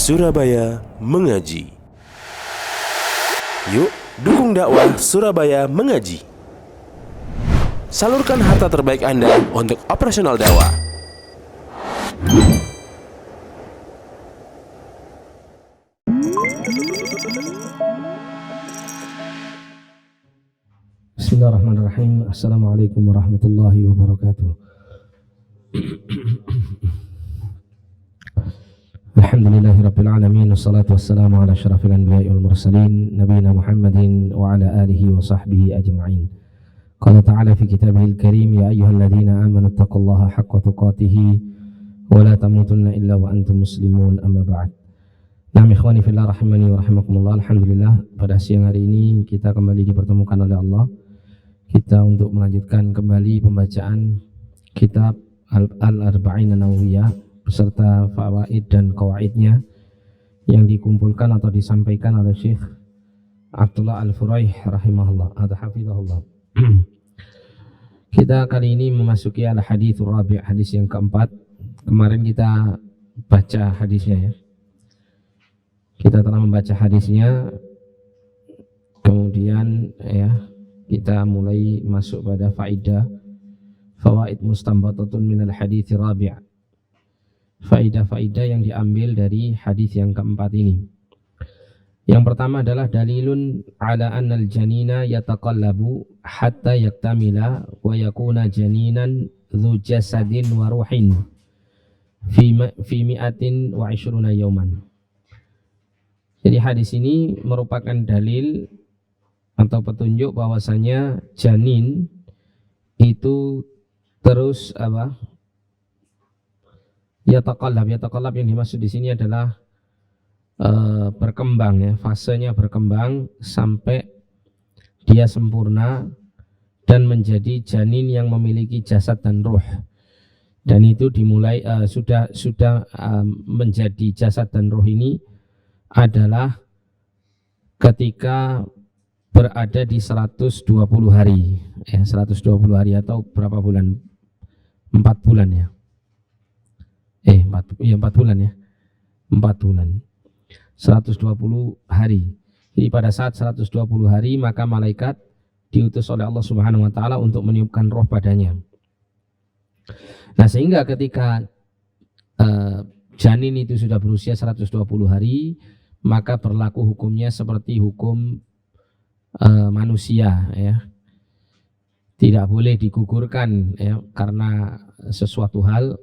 Surabaya Mengaji. Yuk, dukung dakwah Surabaya Mengaji. Salurkan harta terbaik Anda untuk operasional dakwah. Bismillahirrahmanirrahim. Assalamualaikum warahmatullahi wabarakatuh. Alhamdulillahirabbil alamin, wassalatu wassalamu ala asyrafil anbiya'i wal mursalin nabiyina Muhammadin wa ala alihi wa sahbihi ajma'in. Qala ta'ala fi kitabihil karim, ya ayyuhalladzina amanu taqullaha haqqa tuqatih wa la tamutunna illa wa antum muslimun, amma ba'd. Nah, ikhwani fillah rahimani wa rahimakumullah. Alhamdulillah, pada siang hari ini kita kembali dipertemukan oleh Allah kita untuk melanjutkan kembali pembacaan kitab Al-Arba'in An-Nawawiyah beserta fawaid dan qawaidnya yang dikumpulkan atau disampaikan oleh Syekh Abdullah Al-Furaih rahimahullah atau hafizahullah. Kita kali ini memasuki al-hadithur rabi', hadis yang keempat. Kemarin kita baca hadisnya ya. Kita telah membaca hadisnya, kemudian ya kita mulai masuk pada faidah fawaid mustanbatatun minal hadithir rabi'. Faidah-faidah yang diambil dari hadis yang keempat ini. Yang pertama adalah dalilun ala annal janina yataqallabu hatta yaktamila wa yakuna janinan dzu jasadin wa ruhin fi mi'atin wa 20 yawman. Jadi hadis ini merupakan dalil atau petunjuk bahwasanya janin itu terus Yataqallab yang dimaksud di sini adalah berkembang ya, fasenya berkembang sampai dia sempurna dan menjadi janin yang memiliki jasad dan ruh. Dan itu dimulai sudah menjadi jasad dan ruh ini adalah ketika berada di 120 hari ya, 120 hari atau berapa bulan? 4 bulan ya. 4 bulan ya. 4 bulan. 120 hari. Jadi pada saat 120 hari maka malaikat diutus oleh Allah Subhanahu wa taala untuk meniupkan roh padanya. Nah, sehingga ketika janin itu sudah berusia 120 hari, maka berlaku hukumnya seperti hukum manusia ya. Tidak boleh digugurkan ya karena sesuatu hal,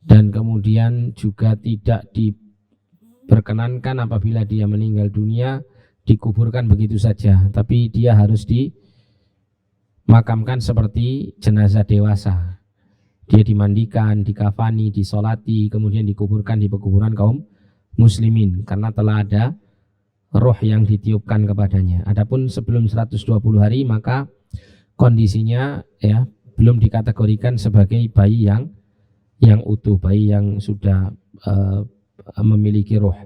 dan kemudian juga tidak diperkenankan apabila dia meninggal dunia dikuburkan begitu saja, tapi dia harus dimakamkan seperti jenazah dewasa. Dia dimandikan, dikafani, disolati, kemudian dikuburkan di pekuburan kaum muslimin karena telah ada roh yang ditiupkan kepadanya. Adapun sebelum 120 hari maka kondisinya ya belum dikategorikan sebagai bayi yang utuh, bayi yang sudah memiliki roh,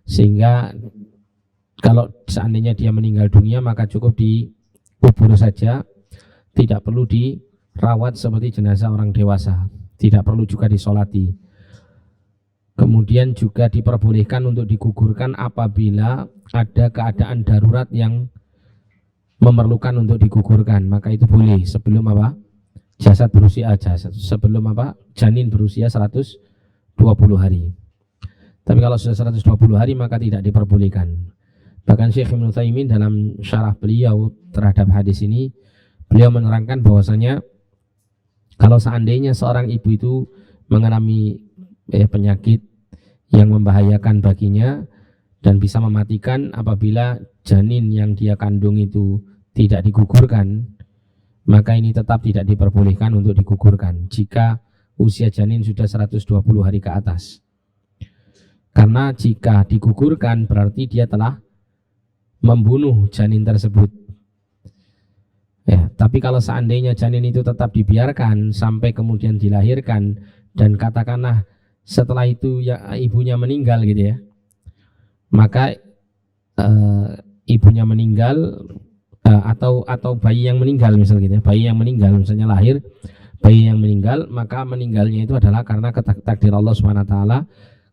sehingga kalau seandainya dia meninggal dunia maka cukup dikubur saja, tidak perlu dirawat seperti jenazah orang dewasa, tidak perlu juga disolati. Kemudian juga diperbolehkan untuk digugurkan apabila ada keadaan darurat yang memerlukan untuk digugurkan, maka itu boleh sebelum janin berusia 120 hari. Tapi kalau sudah 120 hari maka tidak diperbolehkan. Bahkan Syekh Ibnu Utsaimin dalam syarah beliau terhadap hadis ini, beliau menerangkan bahwasanya kalau seandainya seorang ibu itu mengalami penyakit yang membahayakan baginya dan bisa mematikan apabila janin yang dia kandung itu tidak digugurkan, maka ini tetap tidak diperbolehkan untuk digugurkan jika usia janin sudah 120 hari ke atas. Karena jika digugurkan berarti dia telah membunuh janin tersebut. Ya, tapi kalau seandainya janin itu tetap dibiarkan sampai kemudian dilahirkan dan katakanlah setelah itu ya ibunya meninggal gitu ya, maka ibunya meninggal atau bayi yang meninggal misal gitu ya, bayi yang meninggal misalnya lahir bayi yang meninggal, maka meninggalnya itu adalah karena takdir Allah Subhanahu wa taala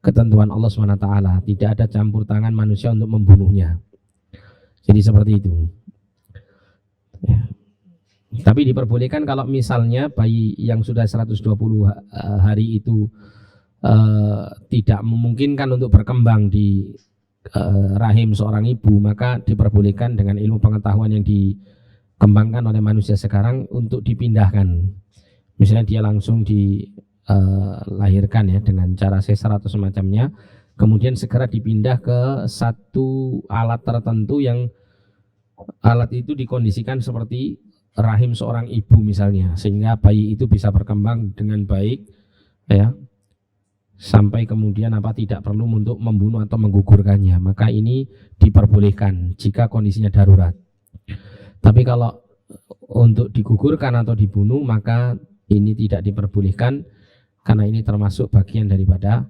ketentuan Allah SWT. Tidak ada campur tangan manusia untuk membunuhnya. Jadi seperti itu. Ya. Tapi diperbolehkan kalau misalnya bayi yang sudah 120 hari itu tidak memungkinkan untuk berkembang di rahim seorang ibu, maka diperbolehkan dengan ilmu pengetahuan yang dikembangkan oleh manusia sekarang untuk dipindahkan. Misalnya dia langsung dilahirkan ya dengan cara sesar atau semacamnya, kemudian segera dipindah ke satu alat tertentu yang alat itu dikondisikan seperti rahim seorang ibu misalnya, sehingga bayi itu bisa berkembang dengan baik ya, sampai kemudian tidak perlu untuk membunuh atau menggugurkannya. Maka ini diperbolehkan jika kondisinya darurat. Tapi kalau untuk digugurkan atau dibunuh, maka ini tidak diperbolehkan, karena ini termasuk bagian daripada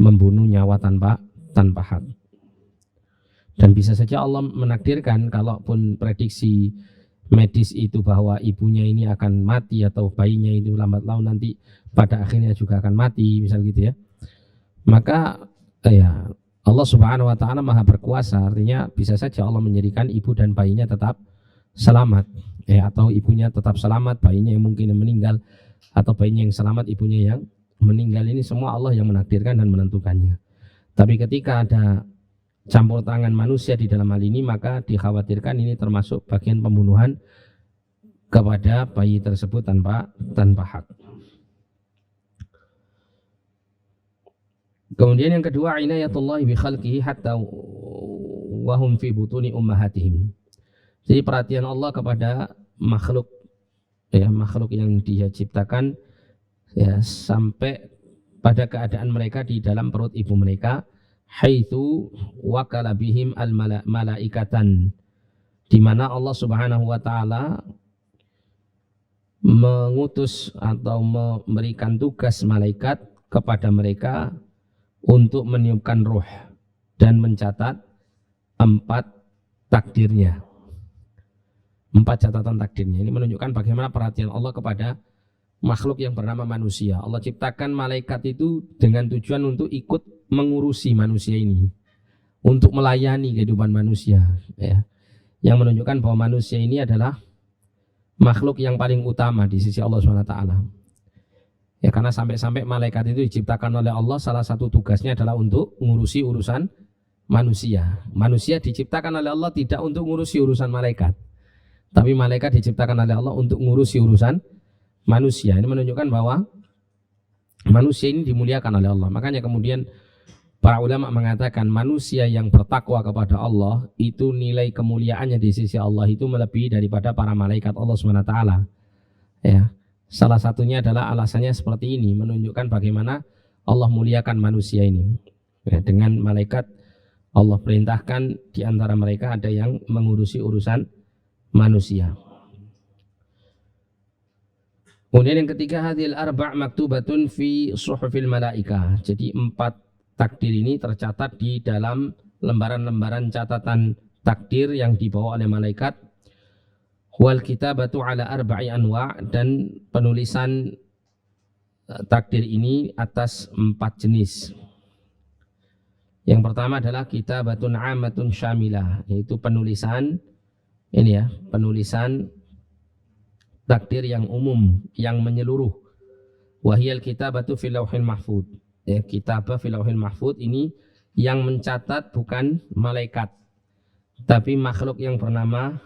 membunuh nyawa tanpa hak. Dan bisa saja Allah menakdirkan, kalaupun prediksi medis itu bahwa ibunya ini akan mati atau bayinya itu lambat laun nanti pada akhirnya juga akan mati, misal gitu ya. Maka ya Allah Subhanahu wa taala Maha berkuasa, artinya bisa saja Allah menjadikan ibu dan bayinya tetap selamat ya, atau ibunya tetap selamat, bayinya yang mungkin meninggal, atau bayinya yang selamat, ibunya yang meninggal. Ini semua Allah yang menakdirkan dan menentukannya. Tapi ketika ada campur tangan manusia di dalam hal ini, maka dikhawatirkan ini termasuk bagian pembunuhan kepada bayi tersebut tanpa hak. Kemudian yang kedua, inayatullahi bi khalqihi hatta wa hum fi butuni ummahatihim. Jadi perhatian Allah kepada makhluk ya, makhluk yang Dia ciptakan ya, sampai pada keadaan mereka di dalam perut ibu mereka, haitsu wakala bihim al malaikatan, di mana Allah Subhanahu wa taala mengutus atau memberikan tugas malaikat kepada mereka untuk meniupkan ruh dan mencatat 4 takdirnya. 4 catatan takdirnya. Ini menunjukkan bagaimana perhatian Allah kepada makhluk yang bernama manusia. Allah ciptakan malaikat itu dengan tujuan untuk ikut mengurusi manusia ini, untuk melayani kehidupan manusia ya. Yang menunjukkan bahwa manusia ini adalah makhluk yang paling utama di sisi Allah SWT ya, karena sampai-sampai malaikat itu diciptakan oleh Allah, salah satu tugasnya adalah untuk mengurusi urusan manusia. Manusia diciptakan oleh Allah tidak untuk mengurusi urusan malaikat, tapi malaikat diciptakan oleh Allah untuk mengurusi urusan manusia. Ini menunjukkan bahwa manusia ini dimuliakan oleh Allah. Makanya kemudian para ulama mengatakan manusia yang bertakwa kepada Allah itu nilai kemuliaannya di sisi Allah itu melebihi daripada para malaikat Allah SWT ya. Salah satunya adalah alasannya seperti ini, menunjukkan bagaimana Allah muliakan manusia ini ya, dengan malaikat Allah perintahkan di antara mereka ada yang mengurusi urusan manusia. Kemudian yang ketiga, hadhil arba' maktubatun fi suhufil malaika. Jadi 4 takdir ini tercatat di dalam lembaran-lembaran catatan takdir yang dibawa oleh malaikat. Wal kitabatu ala arba'i anwa', dan penulisan takdir ini atas 4 jenis. Yang pertama adalah kitabatun 'ammatun syamilah, yaitu penulisan ini ya, penulisan takdir yang umum, yang menyeluruh. Wahiyal kitabatu fil lauhil mahfud. Ya, kitabah fil lauhil mahfud ini yang mencatat bukan malaikat, tapi makhluk yang bernama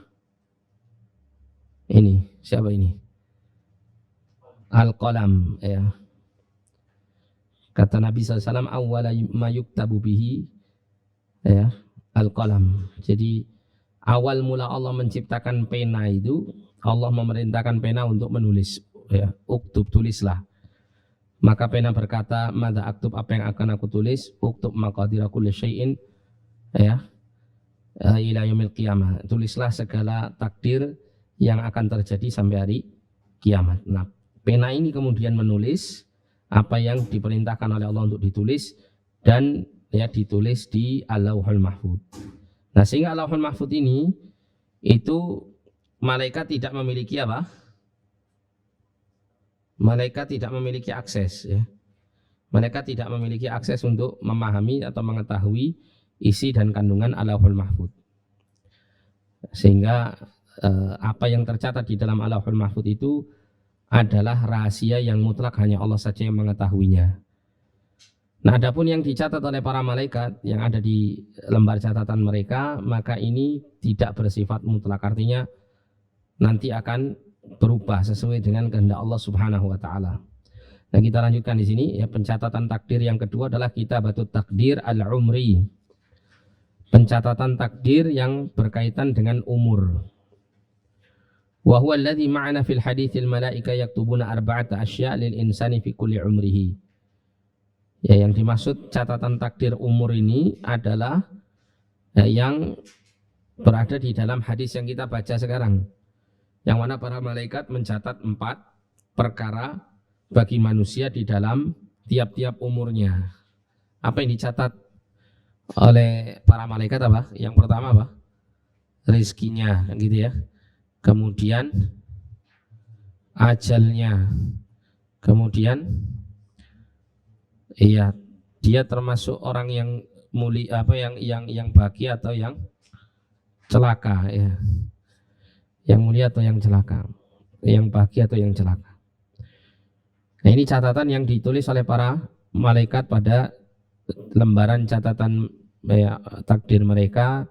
ini, siapa ini? Al-Qalam ya. Kata Nabi SAW, awwala ma yuktabu bihi ya, Al-Qalam. Jadi awal mula Allah menciptakan pena itu, Allah memerintahkan pena untuk menulis ya, uktub, tulislah. Maka pena berkata, madza aktub, apa yang akan aku tulis? Uktub maqadira kulli syai'in ya, ila yaumil qiyamah. Tulislah segala takdir yang akan terjadi sampai hari kiamat. Nah, pena ini kemudian menulis apa yang diperintahkan oleh Allah untuk ditulis, dan ya ditulis di Al-Lauhul Mahfud. Nah, sehingga Al-Lauhul Mahfud ini itu malaikat tidak memiliki apa? Malaikat tidak memiliki akses ya. mereka tidak memiliki akses untuk memahami atau mengetahui isi dan kandungan Lauhul Mahfuz. Sehingga apa yang tercatat di dalam Lauhul Mahfuz itu adalah rahasia yang mutlak, hanya Allah saja yang mengetahuinya. Nah, adapun yang dicatat oleh para malaikat yang ada di lembar catatan mereka, maka ini tidak bersifat mutlak, artinya nanti akan berubah sesuai dengan kehendak Allah Subhanahu wa taala. Nah, kita lanjutkan di sini ya, pencatatan takdir yang kedua adalah kitabatut takdir al-umri. Pencatatan takdir yang berkaitan dengan umur. Wa huwa alladhi ma'ana fil haditsil malaika yaktubuna arba'ata asya' lil insani fi kulli umrihi. Ya, yang dimaksud catatan takdir umur ini adalah yang berada di dalam hadis yang kita baca sekarang. Yang mana para malaikat mencatat 4 perkara bagi manusia di dalam tiap-tiap umurnya. Apa yang dicatat oleh para malaikat apa? Yang pertama apa? Rizkinya, gitu ya. Kemudian ajalnya. Kemudian iya, dia termasuk orang yang mulia apa yang bahagia atau yang celaka ya. Yang mulia atau yang celaka. Yang bahagia atau yang celaka. Nah, ini catatan yang ditulis oleh para malaikat pada lembaran catatan takdir mereka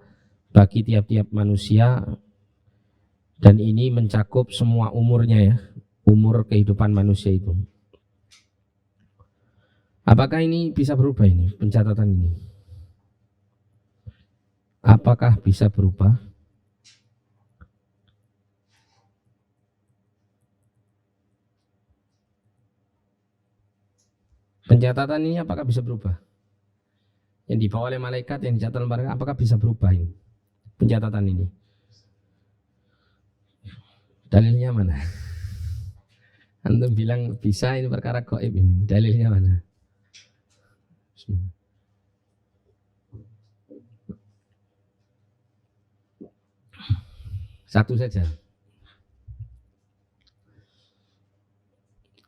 bagi tiap-tiap manusia, dan ini mencakup semua umurnya ya, umur kehidupan manusia itu. Apakah ini bisa berubah ini pencatatan ini? Apakah bisa berubah? Pencatatan ini apakah bisa berubah? Yang dibawa oleh malaikat, yang dicatat mereka, apakah bisa berubah ini? Pencatatan ini. Dalilnya mana? Antum bilang bisa, ini perkara gaib ini. Dalilnya mana? Satu saja.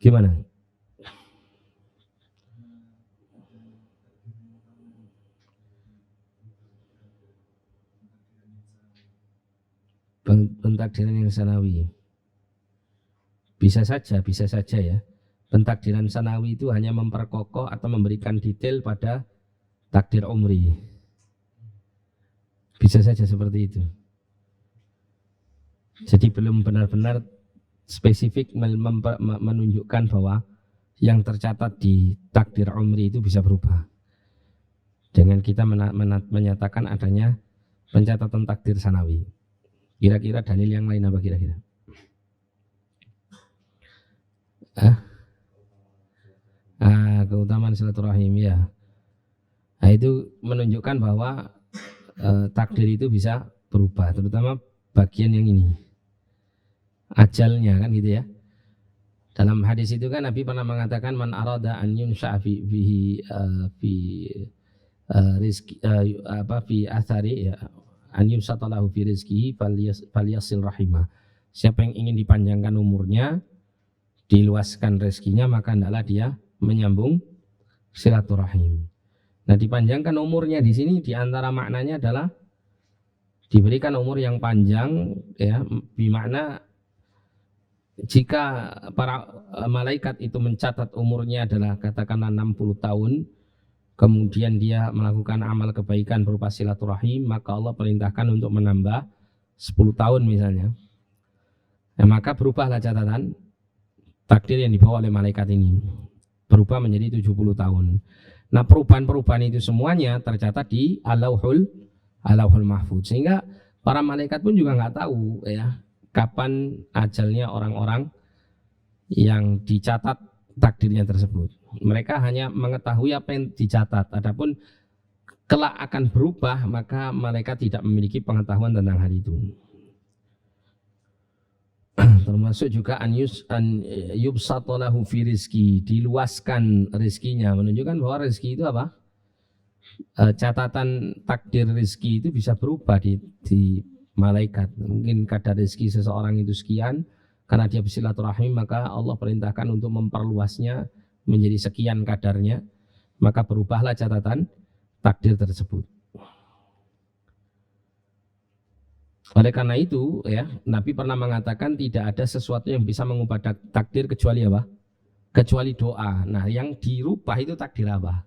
Gimana? Pentakdiran yang sanawi. Bisa saja ya. Pentakdiran sanawi itu hanya memperkokoh atau memberikan detail pada takdir umri. Bisa saja seperti itu. Jadi belum benar-benar spesifik menunjukkan bahwa yang tercatat di takdir umri itu bisa berubah. Dengan kita menyatakan adanya pencatatan takdir sanawi. Kira-kira dalil yang lain apa kira-kira? Keutamaan silaturahim ya. Nah, itu menunjukkan bahwa takdir itu bisa berubah, terutama bagian yang ini, ajalnya kan gitu ya. Dalam hadis itu kan Nabi pernah mengatakan man arada an yunsha fi rizki fi athari ya, an yusatalahu fi rizkihi falyasil rahimah. Siapa yang ingin dipanjangkan umurnya, diluaskan rezekinya, maka hendaklah dia menyambung silaturahim. Nah, dipanjangkan umurnya di sini diantara maknanya adalah diberikan umur yang panjang ya, bermakna jika para malaikat itu mencatat umurnya adalah katakanlah 60 tahun, kemudian dia melakukan amal kebaikan berupa silaturahim, maka Allah perintahkan untuk menambah 10 tahun misalnya. Nah, maka berubahlah catatan takdir yang dibawa oleh malaikat ini, berubah menjadi 70 tahun. Nah, perubahan-perubahan itu semuanya tercatat di Lauhul Mahfuz, sehingga para malaikat pun juga nggak tahu ya kapan ajalnya orang-orang yang dicatat takdirnya tersebut. Mereka hanya mengetahui apa yang dicatat. Adapun kelak akan berubah, maka malaikat tidak memiliki pengetahuan tentang hal itu. Termasuk juga an yubsatalahu fi rizki, diluaskan rizkinya, menunjukkan bahwa rizki itu apa? Catatan takdir rizki itu bisa berubah di malaikat. Mungkin kadar rizki seseorang itu sekian, karena dia bersilaturahim maka Allah perintahkan untuk memperluasnya menjadi sekian kadarnya, maka berubahlah catatan takdir tersebut. Oleh karena itu ya, Nabi pernah mengatakan tidak ada sesuatu yang bisa mengubah takdir kecuali apa? Kecuali doa. Nah, yang dirubah itu takdir apa?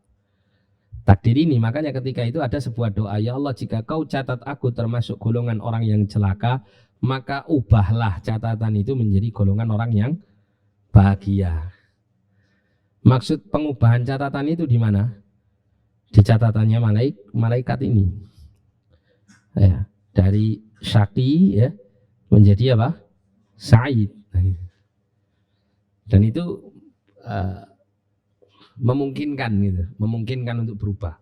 Takdir ini, makanya ketika itu ada sebuah doa, ya Allah, jika kau catat aku termasuk golongan orang yang celaka, maka ubahlah catatan itu menjadi golongan orang yang bahagia. Maksud pengubahan catatan itu di mana? Di catatannya malaikat ini. Ya, dari syaqi ya menjadi apa? Sa'id. Dan itu memungkinkan gitu, memungkinkan untuk berubah.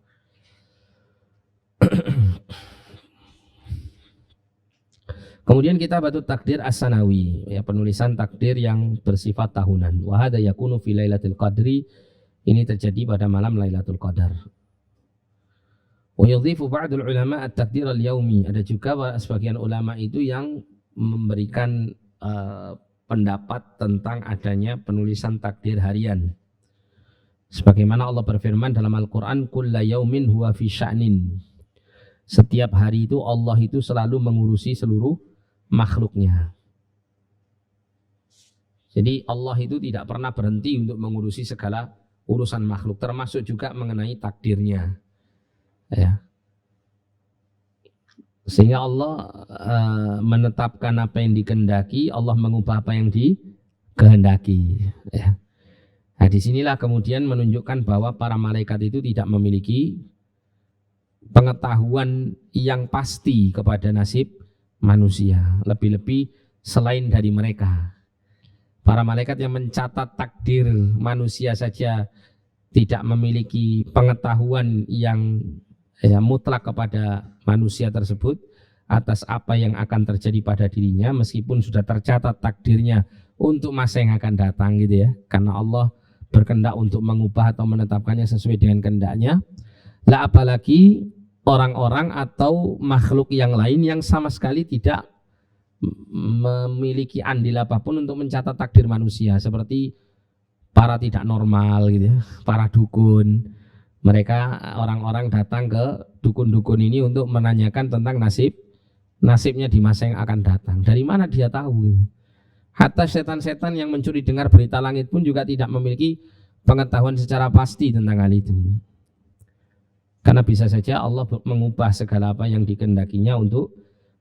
Kemudian kita batu takdir as-sanawi, ya, penulisan takdir yang bersifat tahunan. Wa hadza yakunu fi lailatul qadri, ini terjadi pada malam Lailatul Qadar. Wa yudhifu ba'dul ulama at-takdir al-yaumi, ada juga sebagian ulama itu yang memberikan pendapat tentang adanya penulisan takdir harian. Sebagaimana Allah berfirman dalam Al-Qur'an, kulla yaumin huwa fi sya'nin. Setiap hari itu Allah itu selalu mengurusi seluruh makhluknya. Jadi Allah itu tidak pernah berhenti untuk mengurusi segala urusan makhluk, termasuk juga mengenai takdirnya. Ya. Sehingga Allah menetapkan apa yang dikehendaki, Allah mengubah apa yang dikehendaki. Ya. Nah, disinilah kemudian menunjukkan bahwa para malaikat itu tidak memiliki pengetahuan yang pasti kepada nasib manusia, lebih-lebih selain dari mereka. Para malaikat yang mencatat takdir manusia saja tidak memiliki pengetahuan yang mutlak kepada manusia tersebut atas apa yang akan terjadi pada dirinya, meskipun sudah tercatat takdirnya untuk masa yang akan datang gitu ya, karena Allah berkehendak untuk mengubah atau menetapkannya sesuai dengan kehendaknya. Lah apalagi orang-orang atau makhluk yang lain yang sama sekali tidak memiliki andil apapun untuk mencatat takdir manusia, seperti para tidak normal gitu ya, para dukun. Mereka orang-orang datang ke dukun-dukun ini untuk menanyakan tentang nasibnya di masa yang akan datang. Dari mana dia tahu? Hatta setan-setan yang mencuri dengar berita langit pun juga tidak memiliki pengetahuan secara pasti tentang hal itu. Karena bisa saja Allah mengubah segala apa yang dikehendakinya untuk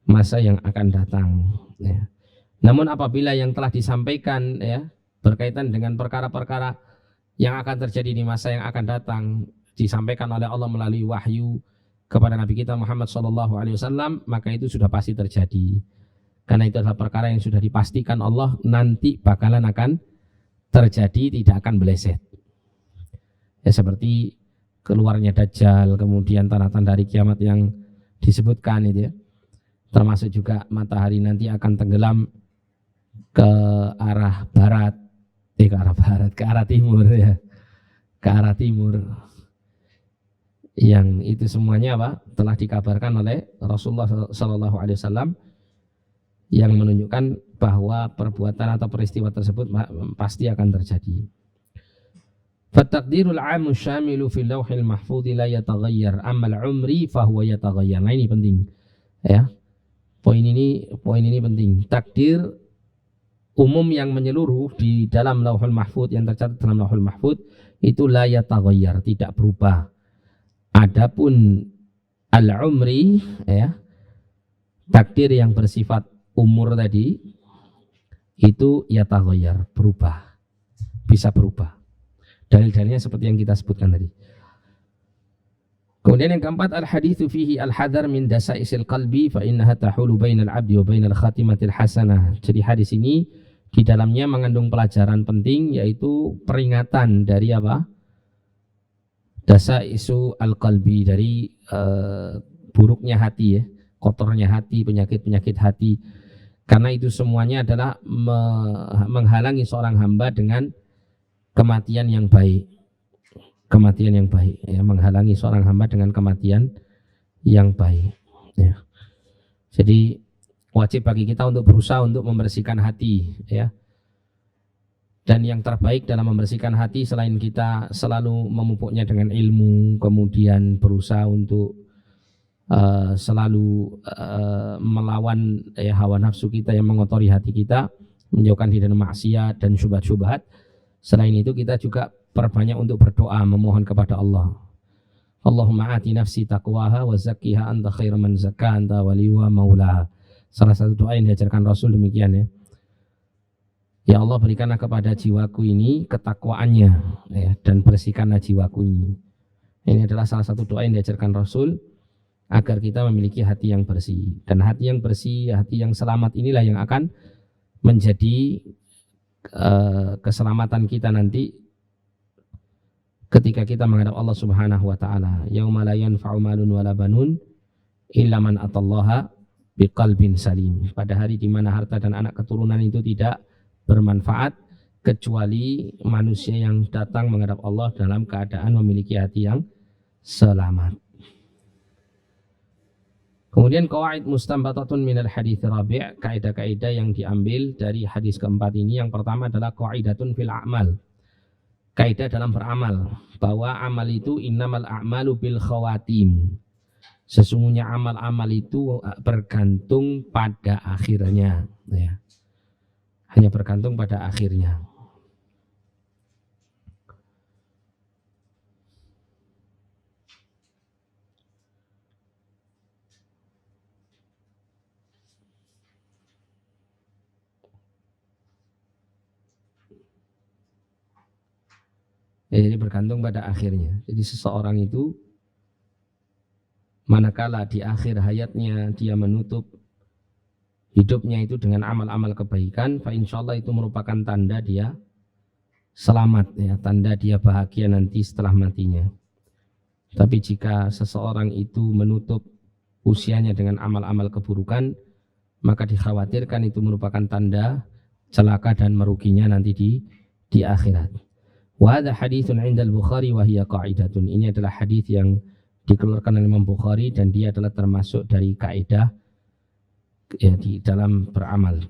masa yang akan datang. Ya. Namun apabila yang telah disampaikan ya berkaitan dengan perkara-perkara yang akan terjadi di masa yang akan datang disampaikan oleh Allah melalui wahyu kepada Nabi kita Muhammad SAW, maka itu sudah pasti terjadi. Karena itu adalah perkara yang sudah dipastikan Allah nanti bakalan akan terjadi, tidak akan meleset. Ya, seperti keluarnya Dajjal, kemudian tanda-tanda hari kiamat yang disebutkan itu ya. Termasuk juga matahari nanti akan tenggelam ke arah barat, ke arah timur ya. Ke arah timur. Yang itu semuanya apa? Telah dikabarkan oleh Rasulullah SAW, yang menunjukkan bahwa perbuatan atau peristiwa tersebut pasti akan terjadi. Fataqdirul 'amu syamilu fil lauhil mahfuz la yataghayyar, amal umri fa huwa yataghayyar. Nah, ini penting. Ya. Poin ini penting. Takdir umum yang menyeluruh di dalam Lauhul Mahfuz, yang tercatat dalam Lauhul Mahfuz itu la yataghayyar, tidak berubah. Adapun al-umri ya, takdir yang bersifat umur tadi itu yataghayyar, berubah, bisa berubah. Dalil-dalilnya seperti yang kita sebutkan tadi. Kemudian yang keempat, al-haditsu fihi al-hadar min dasaisil qalbi fa innaha tahulu bainal 'abdi wa bainal khatimatil hasanah. Jadi hadis ini di dalamnya mengandung pelajaran penting, yaitu peringatan dari apa? Dasaisu al-qalbi, dari buruknya hati ya, kotornya hati, penyakit-penyakit hati. Karena itu semuanya adalah menghalangi seorang hamba dengan kematian yang baik. Kematian yang baik ya, menghalangi seorang hamba dengan kematian yang baik ya. Jadi wajib bagi kita untuk berusaha untuk membersihkan hati ya. Dan yang terbaik dalam membersihkan hati selain kita selalu memupuknya dengan ilmu, kemudian berusaha untuk selalu melawan hawa nafsu kita yang mengotori hati kita, menjauhkan diri dari maksiat dan syubhat-syubhat. Selain itu kita juga perbanyak untuk berdoa, memohon kepada Allah. Allahumma ati nafsi taqwaha wa zakkiha anta khairu man zakka anta waliyuha maulaha. Salah satu doa yang diajarkan Rasul demikian ya. Ya Allah, berikanlah kepada jiwaku ini ketakwaannya ya, dan bersihkanlah jiwaku ini. Ini adalah salah satu doa yang diajarkan Rasul agar kita memiliki hati yang bersih. Dan hati yang bersih, hati yang selamat inilah yang akan menjadi keselamatan kita nanti ketika kita menghadap Allah Subhanahu wa taala. Yauma la yanfa'u malun wala banun illa man atallaha biqalbin salim. Pada hari di mana harta dan anak keturunan itu tidak bermanfaat kecuali manusia yang datang menghadap Allah dalam keadaan memiliki hati yang selamat. Kemudian qawaid mustanbatatun minal hadits rabi', kaidah-kaidah yang diambil dari hadis keempat ini. Yang pertama adalah qaidatun fil a'mal, kaidah dalam beramal, bahwa amal itu innamal a'malu bil khawatim. Sesungguhnya amal-amal itu bergantung pada akhirnya ya. Hanya bergantung pada akhirnya. Ya, jadi bergantung pada akhirnya. Jadi seseorang itu manakala di akhir hayatnya dia menutup hidupnya itu dengan amal-amal kebaikan, fa insyaallah itu merupakan tanda dia selamat ya, tanda dia bahagia nanti setelah matinya. Tapi jika seseorang itu menutup usianya dengan amal-amal keburukan, maka dikhawatirkan itu merupakan tanda celaka dan meruginya nanti di akhirat. Wa hadza haditsun 'inda al-Bukhari wa hiya qa'idatun. Ini adalah hadis yang dikeluarkan oleh Imam Bukhari dan dia adalah termasuk dari kaidah ya, di dalam beramal.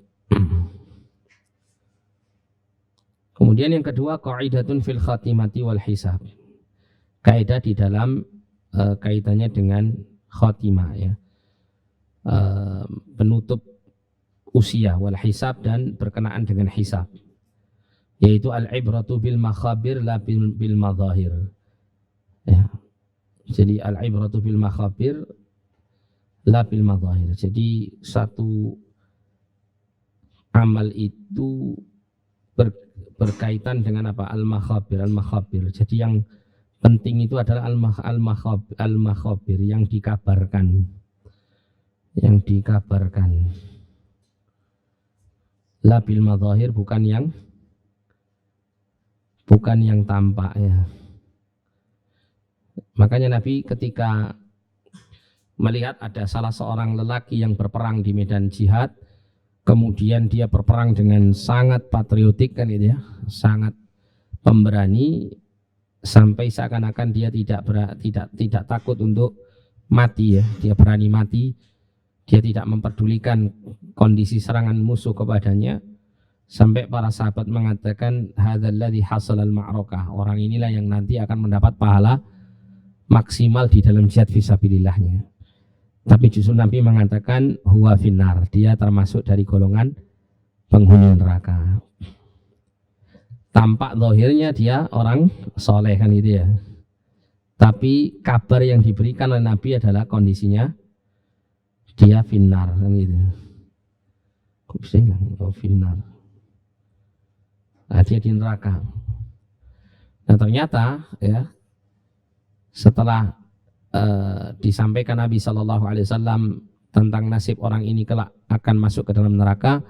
Kemudian yang kedua, qaidatun fil khatimati wal hisab. Kaidah di dalam kaitannya dengan khatimah ya. Penutup usia wal hisab dan berkenaan dengan hisab. Yaitu al-ibratu bil makhabir la bil madhahir. Ya. Jadi al-ibratu bil makhabir la bil madhahir. Jadi satu amal itu berkaitan dengan apa? Al-makhabir. Jadi yang penting itu adalah al-makhabir yang dikabarkan. Yang dikabarkan. La bil madhahir, bukan yang tampak ya. Makanya Nabi ketika melihat ada salah seorang lelaki yang berperang di medan jihad, kemudian dia berperang dengan sangat patriotik kan gitu ya, sangat pemberani, sampai seakan-akan dia tidak takut untuk mati ya, dia berani mati, dia tidak memperdulikan kondisi serangan musuh kepadanya. Sampai para sahabat mengatakan hadzal ladzi hasalal ma'rakah, orang inilah yang nanti akan mendapat pahala maksimal di dalam jihad fisabilillahnya. Tapi justru Nabi mengatakan huwa finnar, dia termasuk dari golongan penghuni neraka. Tampak zahirnya dia orang soleh kan gitu ya. Tapi kabar yang diberikan oleh Nabi adalah kondisinya dia finnar kan gitu. Kok bisa hilang? Oh, finnar. Nah, dia di neraka. Nah ternyata ya, setelah disampaikan Nabi SAW tentang nasib orang ini kelak akan masuk ke dalam neraka,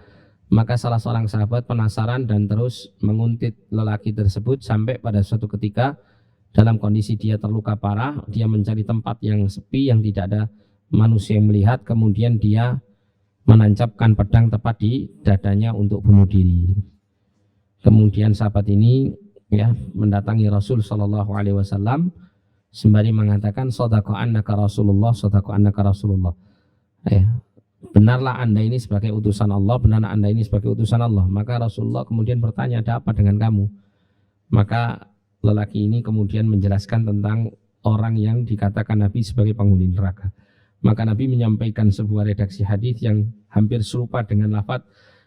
maka salah seorang sahabat penasaran dan terus menguntit lelaki tersebut sampai pada suatu ketika dalam kondisi dia terluka parah, dia mencari tempat yang sepi yang tidak ada manusia yang melihat, kemudian dia menancapkan pedang tepat di dadanya untuk bunuh diri. Kemudian sahabat ini ya mendatangi Rasul Shallallahu Alaihi Wasallam sembari mengatakan sodako annaka Rasulullah, sodako annaka Rasulullah. Ya, benarlah Anda ini sebagai utusan Allah, benarlah Anda ini sebagai utusan Allah. Maka Rasulullah kemudian bertanya, ada apa dengan kamu? Maka lelaki ini kemudian menjelaskan tentang orang yang dikatakan Nabi sebagai penghuni neraka. Maka Nabi menyampaikan sebuah redaksi hadis yang hampir serupa dengan lafaz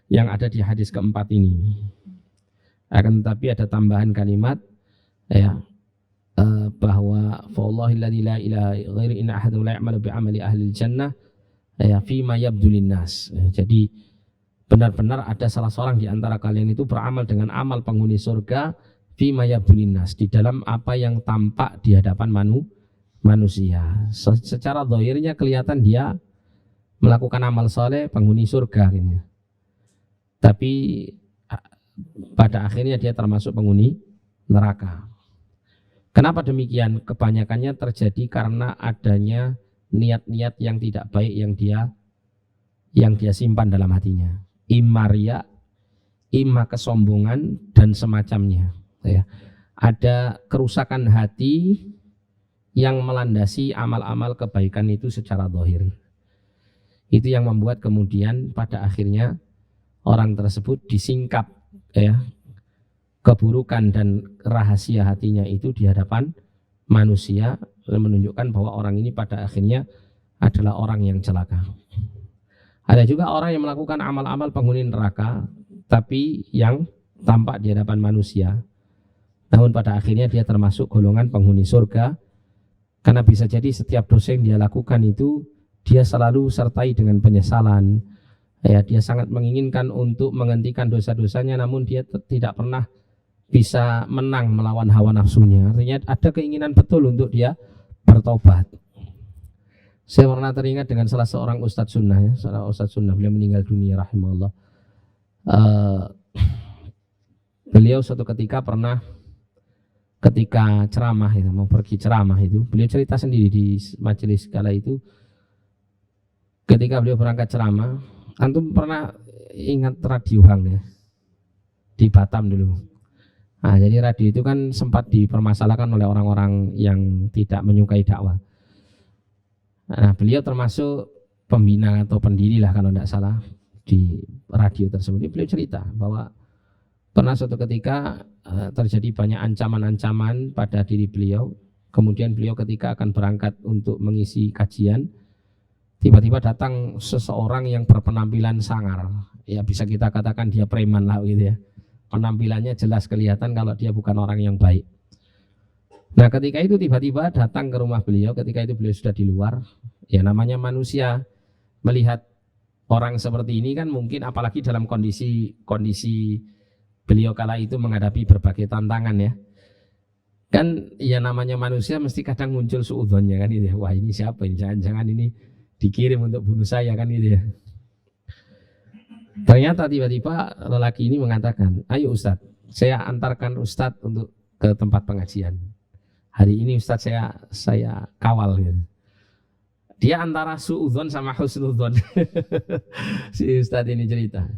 yang ada di hadis keempat ini. Akan tetapi ada tambahan kalimat ya, bahwa fawallahilladzi la ilaha ghairu inna ahadahu la ya'malu bi'amali ahli jannah ya fima yabdulin nas. Jadi benar-benar ada salah seorang di antara kalian itu beramal dengan amal penghuni surga fima yabdulin nas, di dalam apa yang tampak di hadapan manusia. Secara zahirnya kelihatan dia melakukan amal soleh penghuni surga gitu. Tapi pada akhirnya dia termasuk penghuni neraka. Kenapa demikian? Kebanyakannya terjadi karena adanya niat-niat yang tidak baik yang dia simpan dalam hatinya. Imma riya, imma kesombongan dan semacamnya. Ya. Ada kerusakan hati yang melandasi amal-amal kebaikan itu secara zahir. Itu yang membuat kemudian pada akhirnya orang tersebut disingkap ya, keburukan dan rahasia hatinya itu di hadapan manusia, menunjukkan bahwa orang ini pada akhirnya adalah orang yang celaka. Ada juga orang yang melakukan amal-amal penghuni neraka tapi yang tampak di hadapan manusia, namun pada akhirnya dia termasuk golongan penghuni surga, karena bisa jadi setiap dosa yang dia lakukan itu dia selalu sertai dengan penyesalan ya, dia sangat menginginkan untuk menghentikan dosa-dosanya, namun dia tidak pernah bisa menang melawan hawa nafsunya. Artinya ada keinginan betul untuk dia bertobat. Saya pernah teringat dengan salah seorang ustadz sunnah ya, seorang ustadz sunnah, beliau meninggal dunia rahimahullah. Beliau suatu ketika pernah ketika ceramah itu, mau pergi ceramah itu, beliau cerita sendiri di majelis kala itu. Ketika beliau berangkat ceramah, antum pernah ingat radio Hang ya, di Batam dulu. Nah, jadi radio itu kan sempat dipermasalahkan oleh orang-orang yang tidak menyukai dakwah. Nah, beliau termasuk pembina atau pendiri lah kalau tidak salah di radio tersebut. Beliau cerita bahwa pernah suatu ketika terjadi banyak ancaman-ancaman pada diri beliau. Kemudian beliau ketika akan berangkat untuk mengisi kajian, tiba-tiba datang seseorang yang berpenampilan sangar. Ya bisa kita katakan dia preman lah gitu ya. Penampilannya jelas kelihatan kalau dia bukan orang yang baik. Nah ketika itu tiba-tiba datang ke rumah beliau, ketika itu beliau sudah di luar. Ya namanya manusia melihat orang seperti ini kan mungkin, apalagi dalam kondisi beliau kala itu menghadapi berbagai tantangan ya. Kan ya namanya manusia mesti kadang muncul suudzonnya kan gitu ya. Wah ini siapa ini, jangan-jangan ini dikirim untuk bunuh saya kan gitu ya. Ternyata tiba-tiba lelaki ini mengatakan, ayo Ustadz, saya antarkan Ustadz untuk ke tempat pengajian. Hari ini Ustadz saya kawal gitu. Dia antara suudzon sama husnudzon. Si Ustadz ini cerita.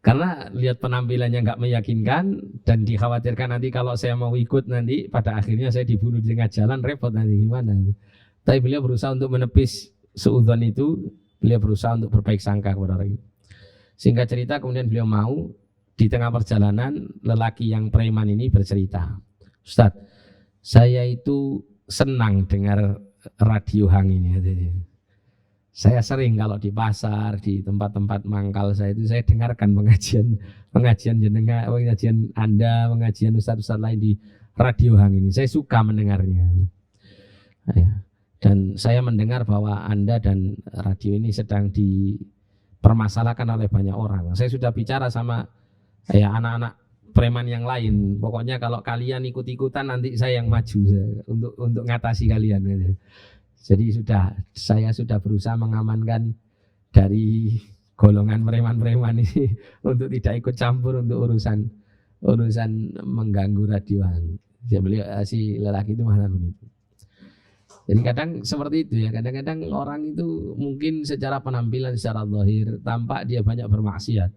Karena lihat penampilannya nggak meyakinkan dan dikhawatirkan nanti kalau saya mau ikut nanti pada akhirnya saya dibunuh di tengah jalan, repot nanti gimana. Tapi beliau berusaha untuk menepis suudzon itu, beliau berusaha untuk berbaik sangka kepada orang ini. Singkat cerita kemudian beliau mau, di tengah perjalanan lelaki yang preman ini bercerita, Ustadz, saya itu senang dengar radio Hang ini. Saya sering kalau di pasar, di tempat-tempat mangkal saya itu saya dengarkan pengajian jenengan, pengajian Anda, pengajian ustadz-ustadz lain di radio Hang ini. Saya suka mendengarnya. Dan saya mendengar bahwa Anda dan radio ini sedang dipermasalahkan oleh banyak orang. Saya sudah bicara sama ya anak-anak preman yang lain. Pokoknya kalau kalian ikut-ikutan nanti saya yang maju untuk ngatasi kalian. Jadi saya sudah berusaha mengamankan dari golongan preman-preman ini untuk tidak ikut campur untuk urusan mengganggu radioan. Si lelaki itu malah begitu. Jadi kadang seperti itu ya, kadang-kadang orang itu mungkin secara penampilan, secara zahir tampak dia banyak bermaksiat.